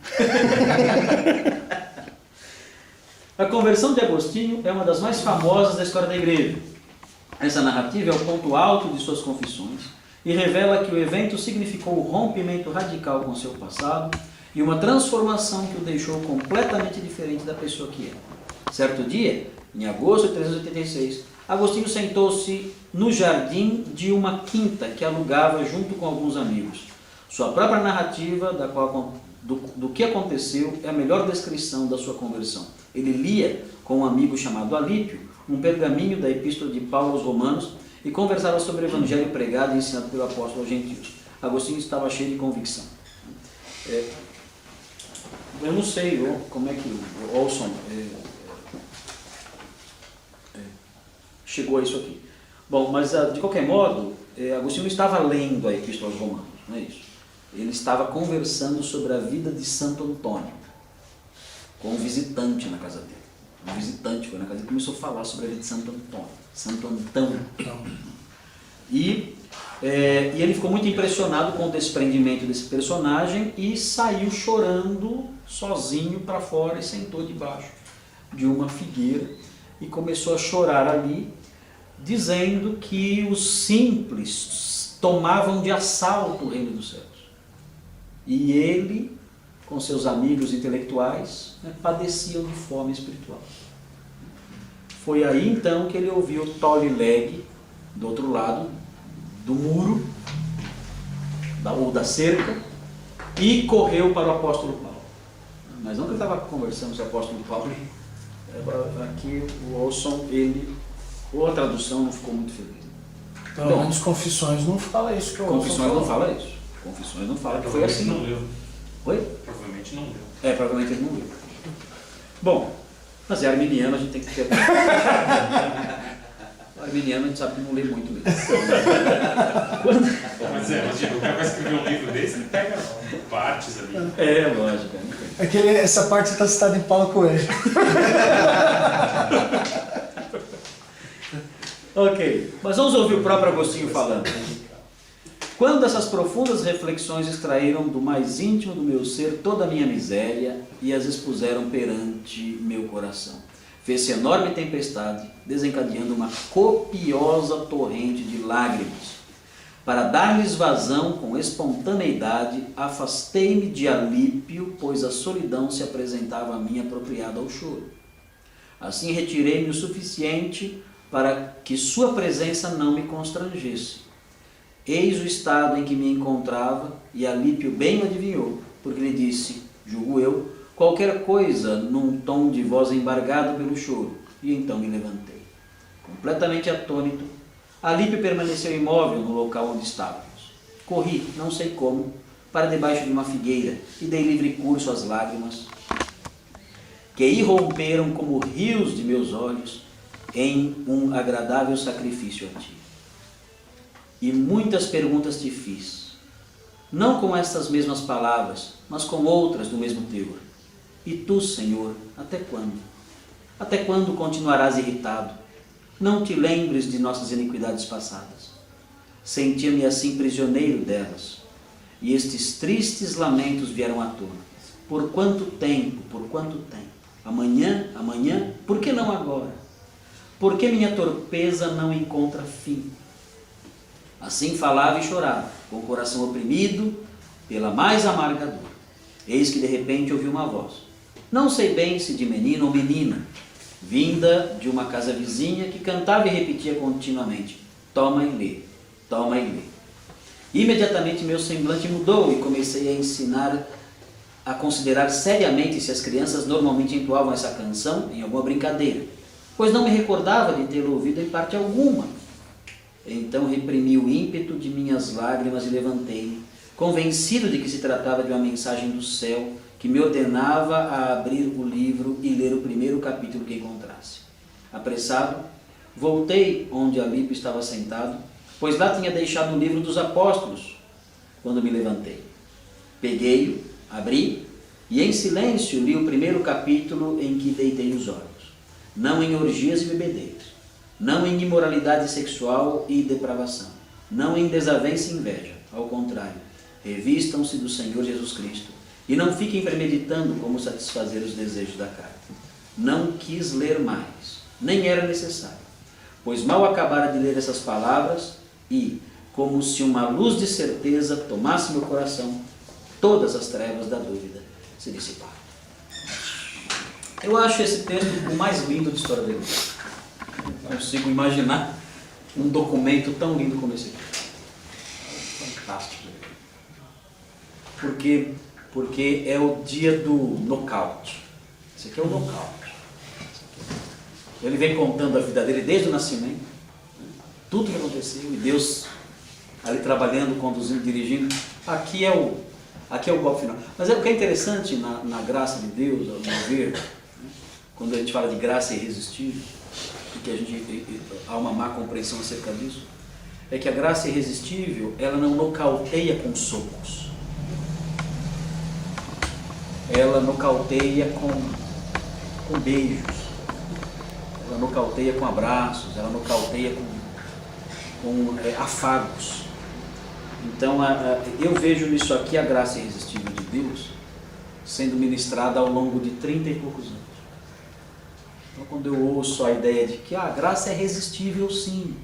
A conversão de Agostinho é uma das mais famosas da história da igreja. Essa narrativa é o ponto alto de suas confissões e revela que o evento significou o rompimento radical com seu passado e uma transformação que o deixou completamente diferente da pessoa que era. Certo dia, em agosto de 386, Agostinho sentou-se no jardim de uma quinta que alugava junto com alguns amigos. Sua própria narrativa do que aconteceu é a melhor descrição da sua conversão. Ele lia com um amigo chamado Alípio um pergaminho da Epístola de Paulo aos Romanos e conversava sobre o evangelho pregado e ensinado pelo apóstolo aos gentios. Agostinho estava cheio de convicção. Eu não sei como é que o Olson chegou a isso aqui. Bom, mas de qualquer modo, Agostinho estava lendo a Epístola aos Romanos, não é isso? ele estava conversando sobre a vida de Santo Antônio com um visitante na casa dele. Um visitante foi na casa dele e começou a falar sobre a vida de Santo Antônio. Santo Antão. E ele ficou muito impressionado com o desprendimento desse personagem e saiu chorando sozinho para fora e sentou debaixo de uma figueira e começou a chorar ali, dizendo que os simples tomavam de assalto o reino dos céus. E ele, com seus amigos intelectuais, padeciam de fome espiritual. Foi aí então que ele ouviu Tolle Legge, do outro lado do muro, ou da cerca, e correu para o apóstolo Paulo. Mas não que ele estava conversando com o apóstolo Paulo, aqui o Olson, ou a tradução não ficou muito feliz. Pelo menos Confissões não fala isso que o Olson Confissões falou. não fala isso. Confissões não fala que foi assim. Não leu. Oi? Provavelmente não leu. Provavelmente ele não leu. Bom, mas é arminiano, a gente tem que ter. Arminiano a gente sabe que não lê muito mesmo. Mas imagina, o cara vai escrever um livro desse, ele pega partes ali. Lógico. É que essa parte está citada em Paulo Coelho. Ok, mas vamos ouvir o próprio Agostinho falando. Quando essas profundas reflexões extraíram do mais íntimo do meu ser toda a minha miséria e as expuseram perante meu coração, fez-se enorme tempestade, desencadeando uma copiosa torrente de lágrimas. Para dar-lhes vazão com espontaneidade, afastei-me de Alípio, pois a solidão se apresentava a mim apropriada ao choro. Assim retirei-me o suficiente para que sua presença não me constrangesse. Eis o estado em que me encontrava, e Alípio bem me adivinhou, porque lhe disse, julgo eu, qualquer coisa num tom de voz embargado pelo choro, e então me levantei. Completamente atônito, Alípio permaneceu imóvel no local onde estávamos. Corri, não sei como, para debaixo de uma figueira e dei livre curso às lágrimas, que irromperam como rios de meus olhos em um agradável sacrifício a ti. E muitas perguntas te fiz, não com estas mesmas palavras, mas com outras do mesmo teor. E tu, Senhor, até quando? Até quando continuarás irritado? Não te lembres de nossas iniquidades passadas. Sentia-me assim prisioneiro delas, e estes tristes lamentos vieram à tona. Por quanto tempo? Por quanto tempo? Amanhã? Amanhã? Por que não agora? Por que minha torpeza não encontra fim? Assim falava e chorava, com o coração oprimido pela mais amarga dor. Eis que de repente ouvi uma voz, não sei bem se de menino ou menina, vinda de uma casa vizinha que cantava e repetia continuamente, toma e lê, toma e lê. Imediatamente meu semblante mudou e comecei a ensinar, a considerar seriamente se as crianças normalmente entoavam essa canção em alguma brincadeira, pois não me recordava de tê-la ouvido em parte alguma. Então reprimi o ímpeto de minhas lágrimas e levantei-me, convencido de que se tratava de uma mensagem do céu que me ordenava a abrir o livro e ler o primeiro capítulo que encontrasse. Apressado, voltei onde Alípio estava sentado, pois lá tinha deixado o livro dos apóstolos, quando me levantei. Peguei-o, abri, e em silêncio li o primeiro capítulo em que deitei os olhos. Não em orgias e bebedeiras, não em imoralidade sexual e depravação, não em desavença e inveja, ao contrário, revistam-se do Senhor Jesus Cristo e não fiquem premeditando como satisfazer os desejos da carne. Não quis ler mais, nem era necessário, pois mal acabara de ler essas palavras e, como se uma luz de certeza tomasse meu coração, todas as trevas da dúvida se dissiparam. Eu acho esse texto o mais lindo da história da igreja. Não consigo imaginar um documento tão lindo como esse aqui. Fantástico. Porque é o dia do nocaute. Esse aqui é o nocaute. Ele vem contando a vida dele desde o nascimento, tudo que aconteceu, e Deus ali trabalhando, conduzindo, dirigindo. Aqui é o golpe final. Mas o que é interessante na graça de Deus, ao meu ver, quando a gente fala de graça irresistível, e que há uma má compreensão acerca disso, é que a graça irresistível, ela não nocauteia com socos. ela nocauteia com beijos, ela nocauteia com abraços, ela nocauteia com afagos. Então eu vejo nisso aqui a graça irresistível de Deus sendo ministrada ao longo de 30 e poucos anos. Então quando eu ouço a ideia de que a graça é resistível, sim,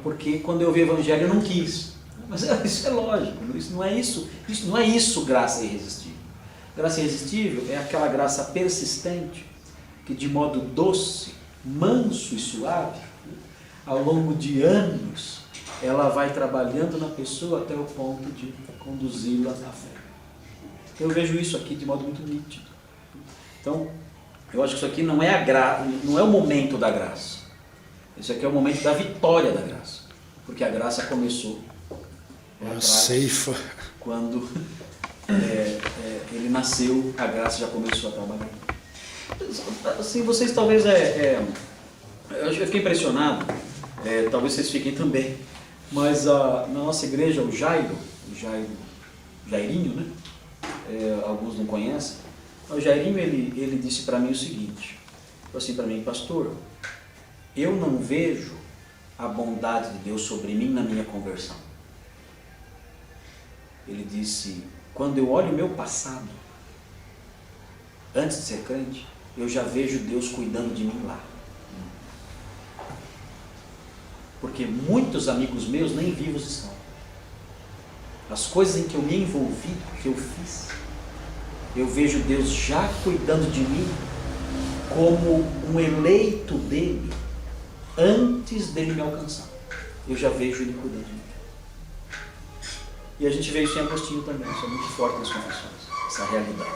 porque quando eu vi o Evangelho eu não quis. Mas isso é lógico, isso não é isso graça irresistível. Graça irresistível é aquela graça persistente que de modo doce, manso e suave, ao longo de anos, ela vai trabalhando na pessoa até o ponto de conduzi-la à fé. Eu vejo isso aqui de modo muito nítido. Então, eu acho que isso aqui não é o momento da graça. Isso aqui é o momento da vitória da graça. Porque a graça começou lá atrás, ceifa. quando ele nasceu, a graça já começou a trabalhar. Assim, vocês talvez eu fiquei impressionado, talvez vocês fiquem também, mas na nossa igreja o Jairinho, né? Alguns não conhecem. O Jairinho ele disse para mim o seguinte, falou assim para mim: pastor, eu não vejo a bondade de Deus sobre mim na minha conversão. Ele disse: quando eu olho o meu passado, antes de ser crente, eu já vejo Deus cuidando de mim lá. Porque muitos amigos meus nem vivos estão. As coisas em que eu me envolvi, que eu fiz, eu vejo Deus já cuidando de mim como um eleito dele, antes dele me alcançar. Eu já vejo ele cuidando de mim. E a gente vê isso em Agostinho também, isso é muito forte nas confissões, essa realidade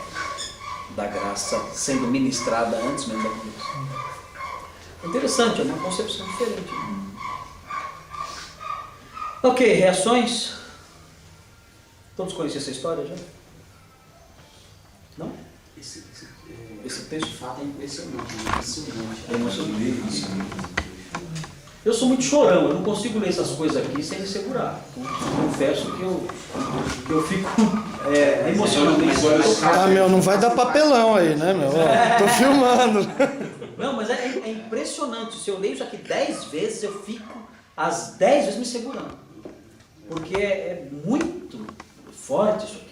da graça sendo ministrada antes mesmo da conversão. Interessante, é uma concepção diferente. Ok, reações? Todos conhecem essa história já? Não? Esse texto de fato é impressionante. É emocionante. Eu sou muito chorão, eu não consigo ler essas coisas aqui sem me segurar. Confesso que eu fico emocionalmente. Não vai dar papelão aí, né, meu? Ó, tô filmando. Não, mas é impressionante. Se eu leio isso aqui 10 vezes, eu fico as 10 vezes me segurando. Porque é muito forte isso aqui.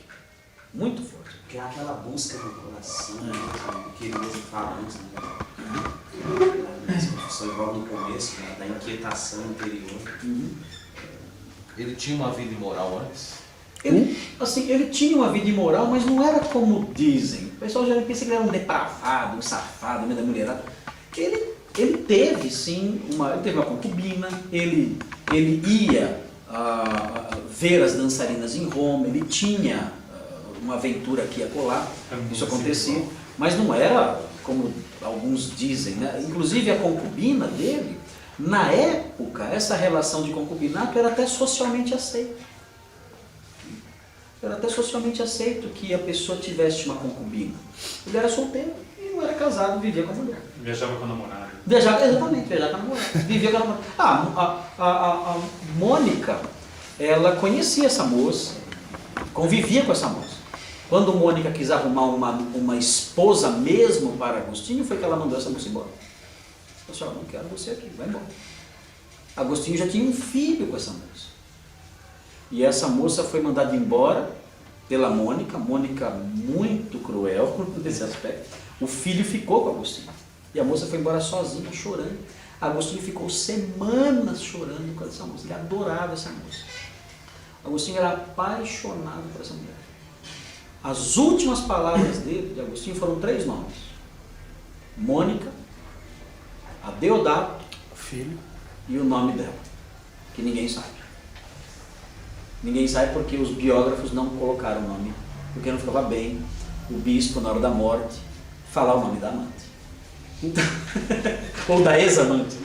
Muito forte. Porque é aquela busca no coração, que ele mesmo fala antes, né? Só igual no começo, né? Da inquietação interior. Ele tinha uma vida imoral antes? Ele tinha uma vida imoral, mas não era como dizem. O pessoal já pensa que ele era um depravado, um safado, meio da mulherada. Ele teve sim uma concubina, ele ia ver as dançarinas em Roma, ele tinha uma aventura aqui e acolá, isso acontecia, mas não era como alguns dizem, né? Inclusive a concubina dele, na época, essa relação de concubinato era até socialmente aceita. Era até socialmente aceito que a pessoa tivesse uma concubina. Ele era solteiro e não era casado, vivia com a mulher. Viajava com a namorada. Exatamente, viajava com a namorada. Vivia com a namorada. A Mônica, ela conhecia essa moça, convivia com essa moça. Quando Mônica quis arrumar uma esposa mesmo para Agostinho, foi que ela mandou essa moça embora. Ela disse: não quero você aqui, vai embora. Agostinho já tinha um filho com essa moça. E essa moça foi mandada embora pela Mônica muito cruel nesse aspecto. O filho ficou com Agostinho. E a moça foi embora sozinha, chorando. Agostinho ficou semanas chorando com essa moça. Ele adorava essa moça. Agostinho era apaixonado por essa mulher. As últimas palavras dele, de Agostinho, foram 3 nomes: Mônica, Adeodato, Filho. E o nome dela, que ninguém sabe. Ninguém sabe porque os biógrafos não colocaram o nome, porque não ficava bem o bispo, na hora da morte, falar o nome da amante. Então, ou da ex-amante.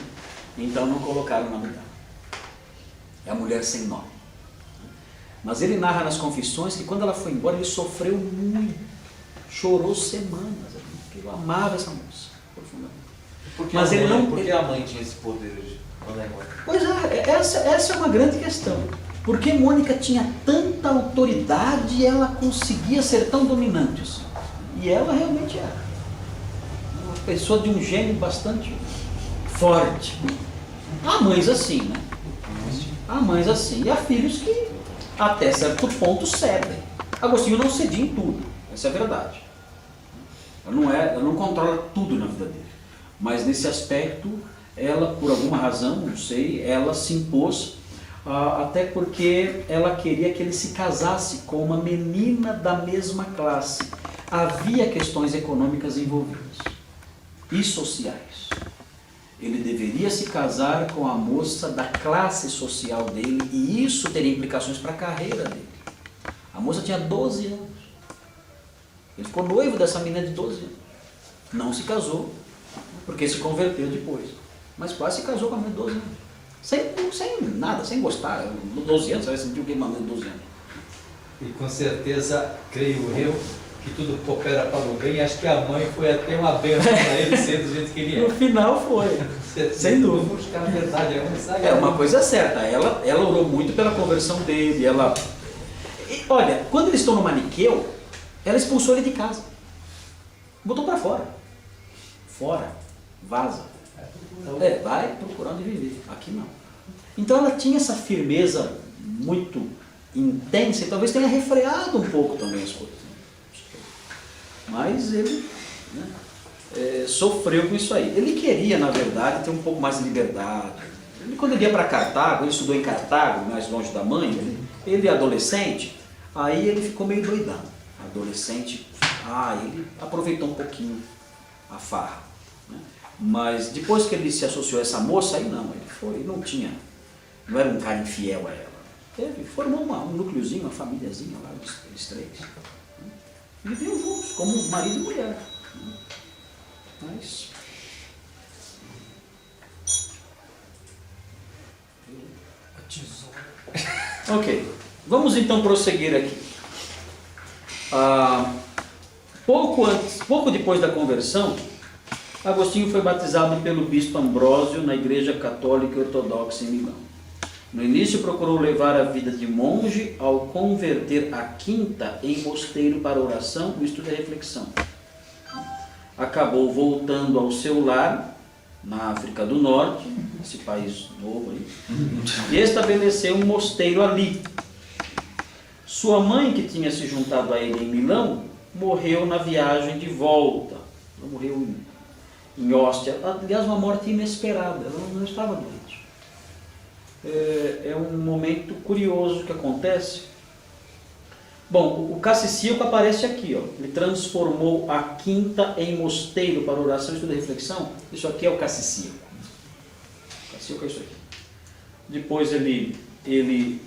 Então não colocaram o nome dela. É a mulher sem nome. Mas ele narra nas confissões que quando ela foi embora, ele sofreu muito. Chorou semanas, porque ele amava essa moça profundamente. Por que Mas a mãe tinha esse poder de mandar embora? Pois é, essa é uma grande questão. Por que Mônica tinha tanta autoridade e ela conseguia ser tão dominante assim? E ela realmente era. Uma pessoa de um gênio bastante forte. Há mães assim, né? Há mães assim. E há filhos que até certo ponto cedem. Agostinho não cedia em tudo. Essa é a verdade. Ela não controla tudo na vida dele. Mas nesse aspecto, ela, por alguma razão, não sei, ela se impôs, até porque ela queria que ele se casasse com uma menina da mesma classe. Havia questões econômicas envolvidas e sociais. Ele deveria se casar com a moça da classe social dele e isso teria implicações para a carreira dele. A moça tinha 12 anos. Ele ficou noivo dessa menina de 12 anos. Não se casou, porque se converteu depois. Mas quase se casou com a menina de 12 anos. Sem nada, sem gostar. 12 anos, você vai sentir o que uma menina de 12 anos. E com certeza, creio eu, que tudo coopera para o bem. Acho que a mãe foi até uma benção para ele ser do jeito que ele No é. final foi. Sem dúvida. Vamos buscar a verdade, É uma coisa certa, ela orou muito pela conversão dele, E, olha, quando eles estão no Maniqueu, ela expulsou ele de casa. Botou para fora. Fora. Vaza. Vai procurar onde viver. Aqui não. Então ela tinha essa firmeza muito intensa e talvez tenha refreado um pouco também as coisas. Mas ele sofreu com isso aí. Ele queria, na verdade, ter um pouco mais de liberdade. Quando ele ia para Cartago, ele estudou em Cartago, mais longe da mãe, ele adolescente, aí ele ficou meio doidão. Adolescente, ele aproveitou um pouquinho a farra. Né? Mas depois que ele se associou a essa moça, aí não, não era um cara infiel a ela. Ele formou um núcleozinho, uma famíliazinha lá, eles três. Né? Viviam juntos, como marido e mulher. Né? Mas... Ok, vamos então prosseguir aqui. Pouco depois da conversão, Agostinho foi batizado pelo bispo Ambrósio na Igreja Católica Ortodoxa em Milão. No início procurou levar a vida de monge ao converter a quinta em mosteiro para oração, o estudo e a reflexão. Acabou voltando ao seu lar, na África do Norte, esse país novo aí, e estabeleceu um mosteiro ali. Sua mãe, que tinha se juntado a ele em Milão, morreu na viagem de volta. Ela morreu em Ostia. Aliás, uma morte inesperada, ela não estava doente. É um momento curioso que acontece. Bom, o Cassicíaco aparece aqui, ó. Ele transformou a quinta em mosteiro para oração, estudo e reflexão. Isso aqui é o Cassicíaco. O Cassicíaco é isso aqui. Depois ele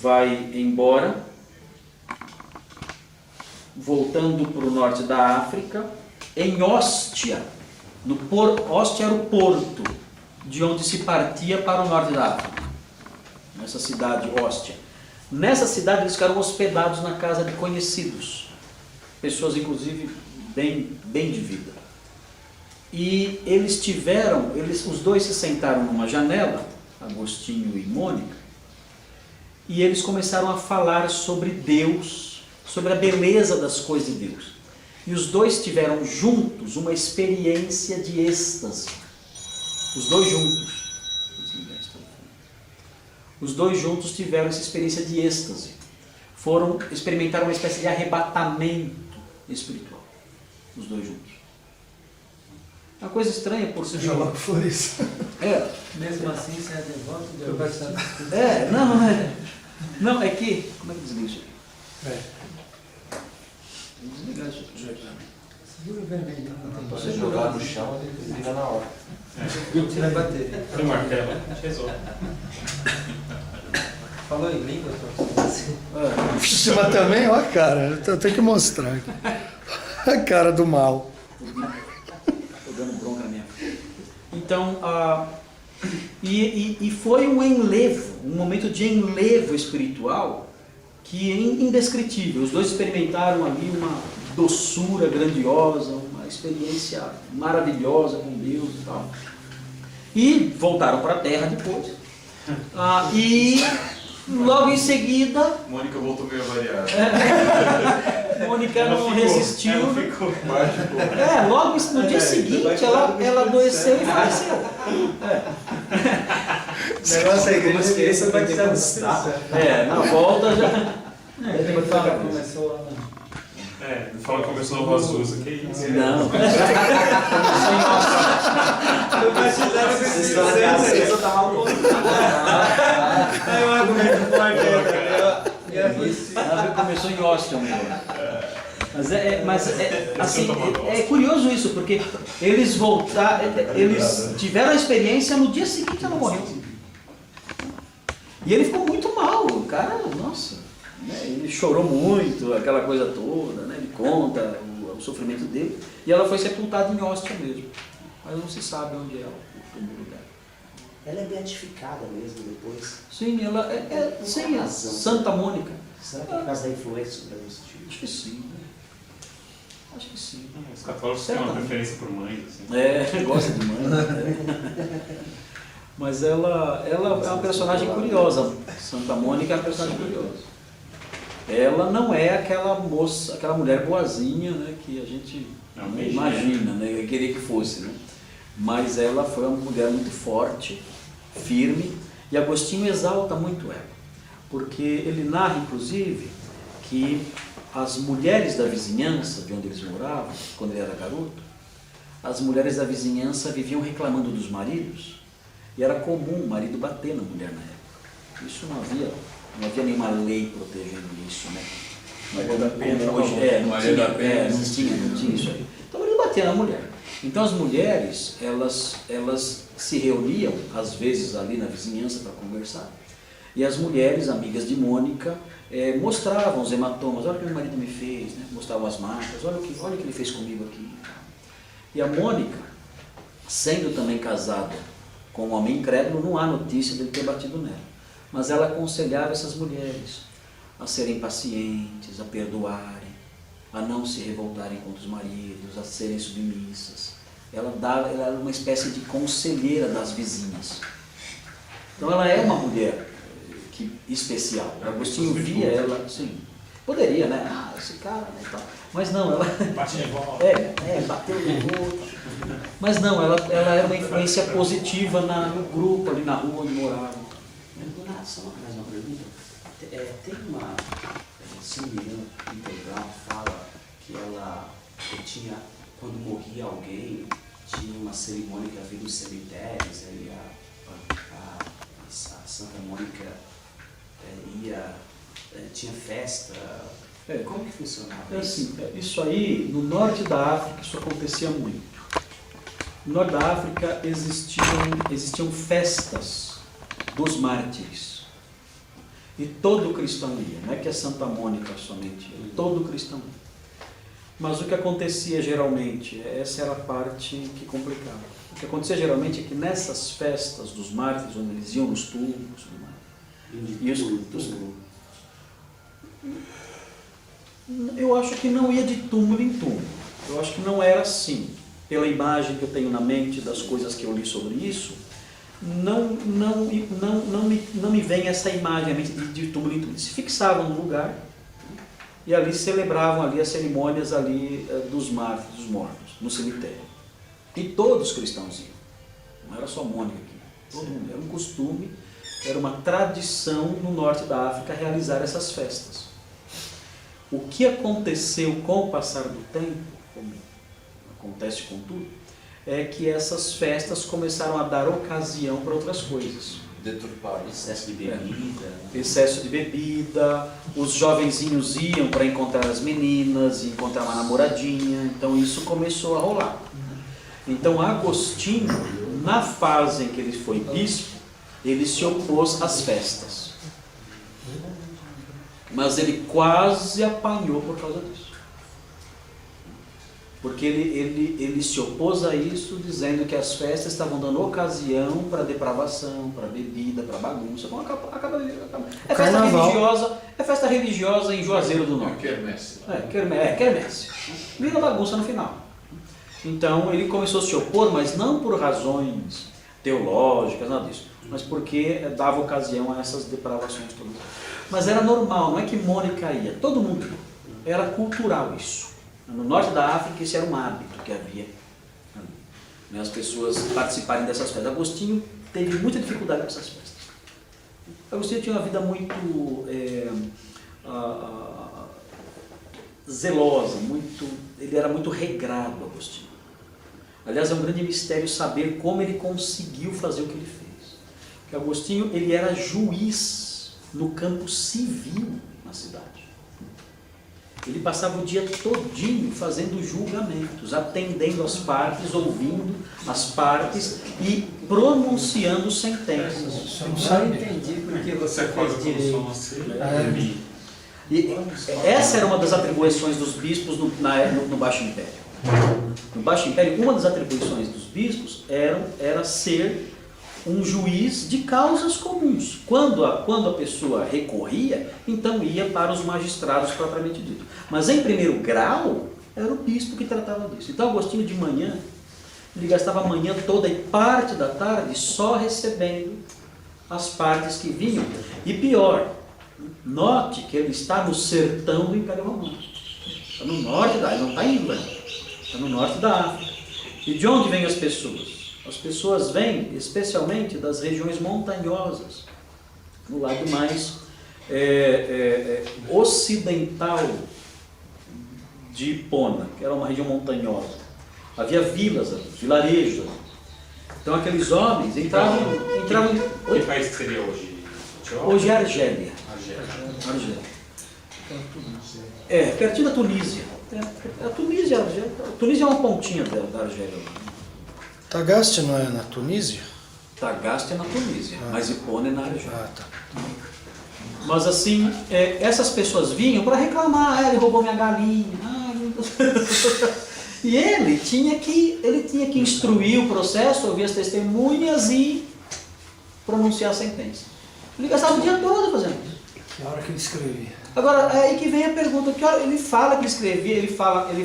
vai embora, voltando para o norte da África, em Ostia. Ostia era o porto de onde se partia para o norte da África. Nessa cidade, Ostia. Nessa cidade eles ficaram hospedados na casa de conhecidos, pessoas inclusive bem de vida. E os dois se sentaram numa janela, Agostinho e Mônica, e eles começaram a falar sobre Deus, sobre a beleza das coisas de Deus. E os dois tiveram juntos uma experiência de êxtase. Os dois juntos. Os dois juntos tiveram essa experiência de êxtase. Experimentaram uma espécie de arrebatamento espiritual. Os dois juntos. Uma coisa estranha por si. Seja lá o que for isso. Mesmo assim, você é devoto de Agostinho? Não é. Não, é que... Como é que desliga isso aqui? Vou desligar isso aqui. Você jogar no chão, ele desliga na hora. Tira a bateria. Foi martelo, resolve. Falou em língua, Mas também, ó a cara, eu tenho que mostrar aqui. A cara do mal. Estou dando bronca na minha frente. Então, e foi um enlevo, um momento de enlevo espiritual que é indescritível. Os dois experimentaram ali uma doçura grandiosa, uma experiência maravilhosa com Deus e tal. E voltaram para a terra depois. E logo em seguida, Mônica voltou meio variada. Mônica não resistiu. Ela ficou mágico. Logo no dia seguinte ela adoeceu e faleceu. O negócio é igreja, você vai precisar do Estado. Na volta já. Ele fala que começou lá. Fala que começou no Azusa, que isso? Não. Eu precisava Vocês estão na casa, vocês só estavam É um argumento forte, Ela começou em Austin mesmo. Mas assim, é curioso isso, porque eles voltaram, eles tiveram a experiência no dia seguinte ela morreu. E ele ficou muito mal, o cara, nossa, né, ele chorou muito, aquela coisa toda, né, ele conta o sofrimento dele, e ela foi sepultada em Austin mesmo, mas não se sabe onde é o túmulo dela. Ela é beatificada mesmo depois. Sim, ela sim, a Santa Mônica. Será que é por causa da influência do Brasil? Acho que sim, né? Acho que sim. Os católicos têm uma preferência por mães, assim. Gosta de mãe. Né? Mas ela é uma personagem curiosa. Santa Mônica é uma personagem curiosa. Ela não é aquela moça, aquela mulher boazinha, né, que a gente imagina, né, queria que fosse, né? Mas ela foi uma mulher muito forte, firme, e Agostinho exalta muito ela, porque ele narra, inclusive, que as mulheres da vizinhança, de onde eles moravam, quando ele era garoto, as mulheres da vizinhança viviam reclamando dos maridos, e era comum o marido bater na mulher na época. Isso não havia nenhuma lei protegendo isso, né? Maria da Penha, hoje, não tinha isso aí. Então ele batia na mulher. Então as mulheres, elas se reuniam, às vezes ali na vizinhança para conversar, e as mulheres, amigas de Mônica, mostravam os hematomas, olha o que meu marido me fez, né? Mostravam as marcas, olha o que ele fez comigo aqui. E a Mônica, sendo também casada com um homem incrédulo, não há notícia dele ter batido nela. Mas ela aconselhava essas mulheres a serem pacientes, a perdoarem, a não se revoltarem contra os maridos, a serem submissas. Ela era uma espécie de conselheira das vizinhas. Então ela é uma mulher especial. O Agostinho via ela, sim. Poderia, né? Esse cara, né, tal. Mas não, ela... Bate de volta. Bateu no outro. Mas não, ela era uma influência positiva no grupo, ali na rua onde moravam. Renato, só mais uma pergunta. Tem uma, se não me engano, integral fala que ela tinha, quando morria alguém, tinha uma cerimônia que havia nos cemitérios, aí a Santa Mônica tinha festa. Como que funcionava assim, isso aí, no norte da África, isso acontecia muito. No norte da África existiam festas dos mártires. E todo cristão ia, não é que a Santa Mônica somente ia, todo cristão ia. Mas o que acontecia geralmente, essa era a parte que complicava. O que acontecia geralmente é que nessas festas dos mártires, onde eles iam nos túmulos, eu acho que não ia de túmulo em túmulo. Eu acho que não era assim. Pela imagem que eu tenho na mente das coisas que eu li sobre isso, não me vem essa imagem de túmulo em túmulo. Se fixavam no lugar e ali celebravam ali as cerimônias ali dos mártires, dos mortos, no cemitério. E todos os cristãos iam. Não era só Mônica aqui. Todo mundo. Era um costume, era uma tradição no norte da África realizar essas festas. O que aconteceu com o passar do tempo, como acontece com tudo, é que essas festas começaram a dar ocasião para outras coisas. Deturpar. Excesso de bebida. Excesso de bebida, os jovenzinhos iam para encontrar as meninas, encontrar uma namoradinha, então isso começou a rolar. Então Agostinho, na fase em que ele foi bispo, ele se opôs às festas. Mas ele quase apanhou por causa disso. Porque ele se opôs a isso, dizendo que as festas estavam dando ocasião para depravação, para bebida, para bagunça. Então é festa religiosa em Juazeiro do Norte. Quermesse. Quermesse. Vira bagunça no final. Então ele começou a se opor, mas não por razões teológicas, nada disso, mas porque dava ocasião a essas depravações todas. Mas era normal, não é que Mônica ia, todo mundo ia. Era cultural isso. No norte da África isso era um hábito que havia, né, as pessoas participarem dessas festas. Agostinho teve muita dificuldade nessas festas. Agostinho tinha uma vida muito zelosa, ele era muito regrado, Agostinho. Aliás, é um grande mistério saber como ele conseguiu fazer o que ele fez. Porque Agostinho, ele era juiz no campo civil na cidade. Ele passava o dia todinho fazendo julgamentos, atendendo as partes, ouvindo as partes e pronunciando sentenças. Eu só entendi porque você fez direito. E essa era uma das atribuições dos bispos no Baixo Império. No Baixo Império, uma das atribuições dos bispos era ser um juiz de causas comuns. Quando a pessoa recorria, então ia para os magistrados propriamente dito. Mas em primeiro grau, era o bispo que tratava disso. Então Agostinho de manhã, ele gastava a manhã toda e parte da tarde só recebendo as partes que vinham. E pior, note que ele está no sertão do Império Romano. Está no norte ele não está em Irlanda, está no norte da África. E de onde vêm as pessoas? As pessoas vêm especialmente das regiões montanhosas, no lado mais ocidental de Hipona, que era uma região montanhosa. Havia vilas, vilarejos ali. Então aqueles homens entravam Que país que seria hoje? Hoje é Argélia. Argélia. Pertinho da Tunísia. A Tunísia é uma pontinha da Argélia. Tagaste não é na Tunísia? Tagaste é na Tunísia, mas Hipona é na Argélia. Tá. Mas assim, essas pessoas vinham para reclamar, ele roubou minha galinha. E ele tinha que instruir o processo, ouvir as testemunhas e pronunciar a sentença. Ele gastava o dia todo fazendo isso. Que hora que ele escrevia? Agora, é aí que vem a pergunta, que hora ele fala que ele escrevia, ele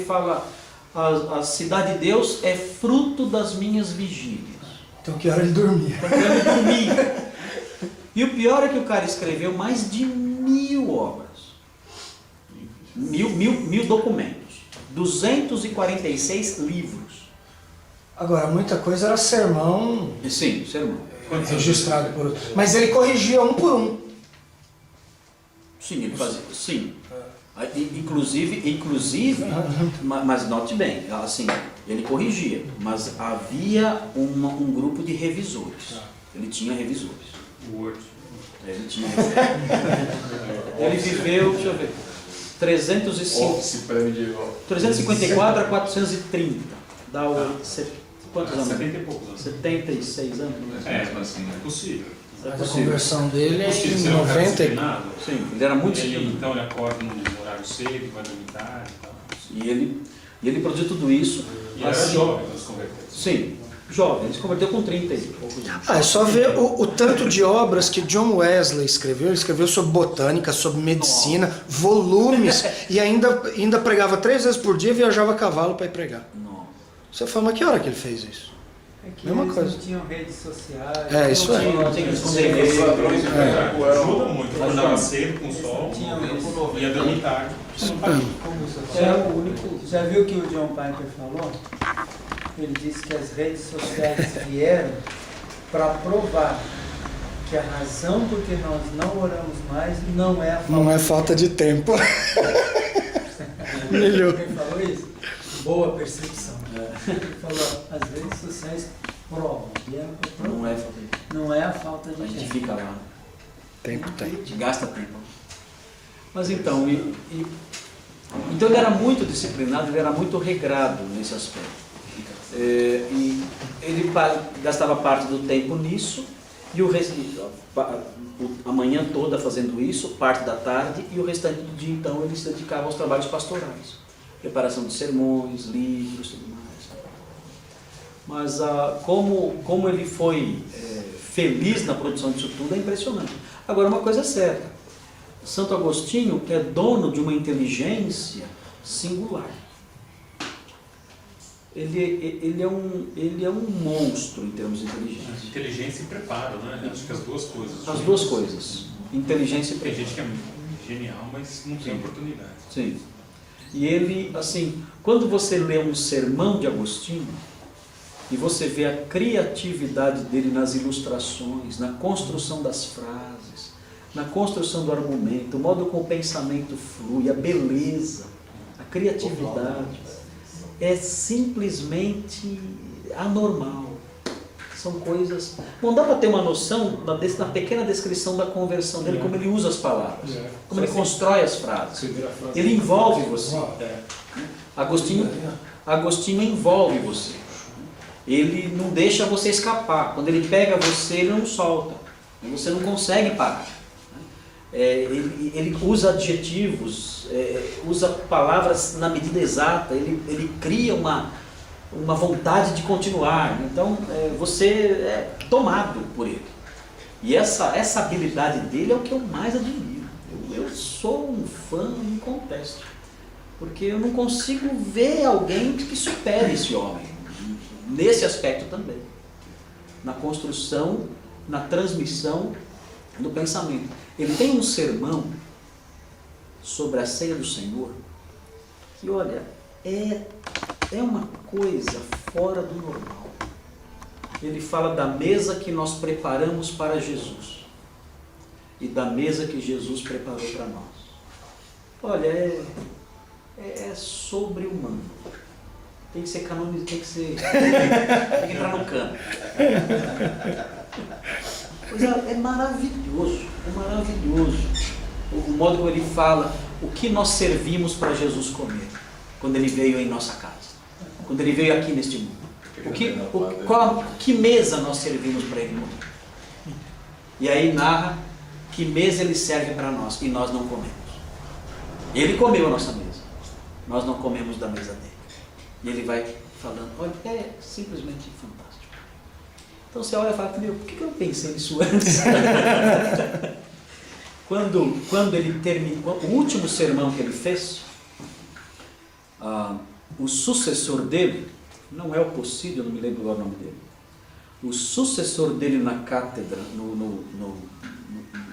fala a cidade de Deus é fruto das minhas vigílias. Então que hora ele dormia? Porque ele dormia. E o pior é que o cara escreveu mais de 1000 obras. 1000 documentos. 246 livros. Agora, muita coisa era sermão Sim, sermão. registrado por outro. Mas ele corrigia um por um. Sim, ele fazia. Sim. Inclusive, mas note bem, assim, ele corrigia, mas havia um grupo de revisores. Ele tinha revisores. Word. Ele tinha revisores. Ele viveu, deixa eu ver, 354 a 430. Dá quantos anos? 70 e poucos anos. 76 anos. Mas assim, é possível. É Mas a possível. conversão dele é Possível em ser um cara 90 e... disciplinado. Sim, ele era muito disciplinado. Então ele acorda num horário cedo, vai dormir tarde e tal. E ele produziu tudo isso. E era assim, jovem nos converteu. Sim, jovem. Ele se converteu com 30 e poucos anos. É só ver o tanto de obras que John Wesley escreveu. Ele escreveu sobre botânica, sobre medicina, volumes, e ainda pregava 3 vezes por dia e viajava a cavalo para ir pregar. Não. Você fala, mas que hora que ele fez isso? É que Mesma eles coisa. não tinham redes sociais. É, isso é. Não tinha que esconder Os ele. ladrões de Pernambuco eram... Ajuda muito, acordava cedo com o sol, ia dormir tarde. Já viu o que o John Piper falou? Ele disse que as redes sociais vieram para provar que a razão por que nós não oramos mais não é a falta Não é falta de tempo. Melhor. Quem falou isso? Boa percepção. Ele falou, as redes sociais provam. Não é a falta de A gente tempo. fica lá, Tempo a tem. gente gasta tempo. Mas então, então ele era muito disciplinado, ele era muito regrado nesse aspecto. E ele gastava parte do tempo nisso, e o resto, a manhã toda fazendo isso, parte da tarde, e o restante do dia, então, ele se dedicava aos trabalhos pastorais. Preparação de sermões, livros, tudo mais. Mas como ele foi feliz na produção disso tudo é impressionante. Agora, uma coisa é certa, Santo Agostinho é dono de uma inteligência singular. ele é um monstro em termos de inteligência. Inteligência e preparo, né? Acho que as duas coisas. As duas coisas, inteligência e Tem preparo. gente que é genial, mas não tem oportunidade. Sim. E ele, assim, quando você lê um sermão de Agostinho, e você vê a criatividade dele nas ilustrações, na construção das frases, na construção do argumento, o modo como o pensamento flui, a beleza, a criatividade, é simplesmente anormal. São coisas... Não dá para ter uma noção na pequena descrição da conversão dele, como ele usa as palavras, como ele constrói as frases. Ele envolve você. Agostinho envolve você. Ele não deixa você escapar. Quando ele pega você, ele não solta. Você não consegue parar. Ele usa adjetivos, usa palavras na medida exata, ele cria uma vontade de continuar. Então, você é tomado por ele. E essa habilidade dele é o que eu mais admiro. Eu sou um fã inconteste. Porque eu não consigo ver alguém que supere esse homem. Nesse aspecto também. Na construção, na transmissão do pensamento. Ele tem um sermão sobre a ceia do Senhor que, olha, é uma coisa fora do normal. Ele fala da mesa que nós preparamos para Jesus e da mesa que Jesus preparou para nós. Olha, é sobre-humano. Tem que ser canonizado, tem que entrar no cano. Pois é maravilhoso, o modo como ele fala, o que nós servimos para Jesus comer, quando ele veio em nossa casa, quando ele veio aqui neste mundo. Que mesa nós servimos para ele comer. E aí narra que mesa ele serve para nós e nós não comemos. Ele comeu a nossa mesa, nós não comemos da mesa dele. E ele vai falando, olha, é simplesmente fantástico. Então você olha e fala, meu, por que eu não pensei nisso antes? Quando ele terminou, o último sermão que ele fez, o sucessor dele, não é o Possídio, eu não me lembro o nome dele, o sucessor dele na cátedra,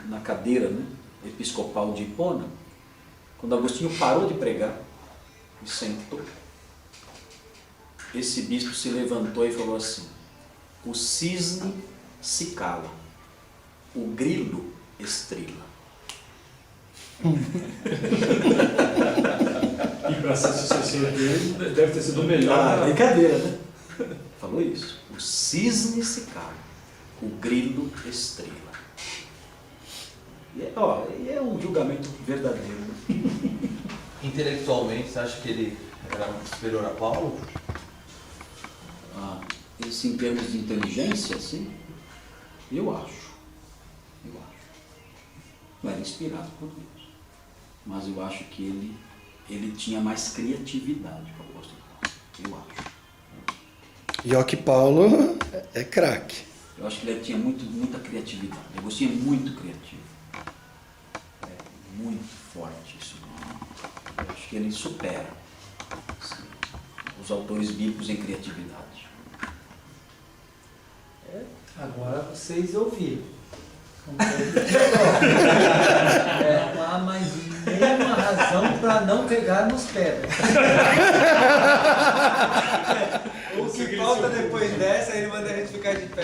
na cadeira, né, episcopal de Hipona, quando Agostinho parou de pregar e sentou, esse bispo se levantou e falou assim, o cisne se cala, o grilo estrila. E para ser sucessor dele, deve ter sido o melhor. Brincadeira, né? Falou isso. O cisne se cala, o grilo estrela. E é um julgamento verdadeiro. Intelectualmente, você acha que ele era superior a Paulo? Isso em termos de inteligência, sim? Eu acho. Não era inspirado por Deus. Mas eu acho que ele tinha mais criatividade para o apóstolo Paulo. Eu acho. E ó que Paulo é craque. Eu acho que ele tinha muita criatividade. Agostinho é muito criativo. É muito forte isso. Eu acho que ele supera os autores bíblicos em criatividade. Agora vocês ouviram. Não há mais nenhuma razão para não pegarmos pedra. O que falta depois dessa, ele manda a gente ficar de pé.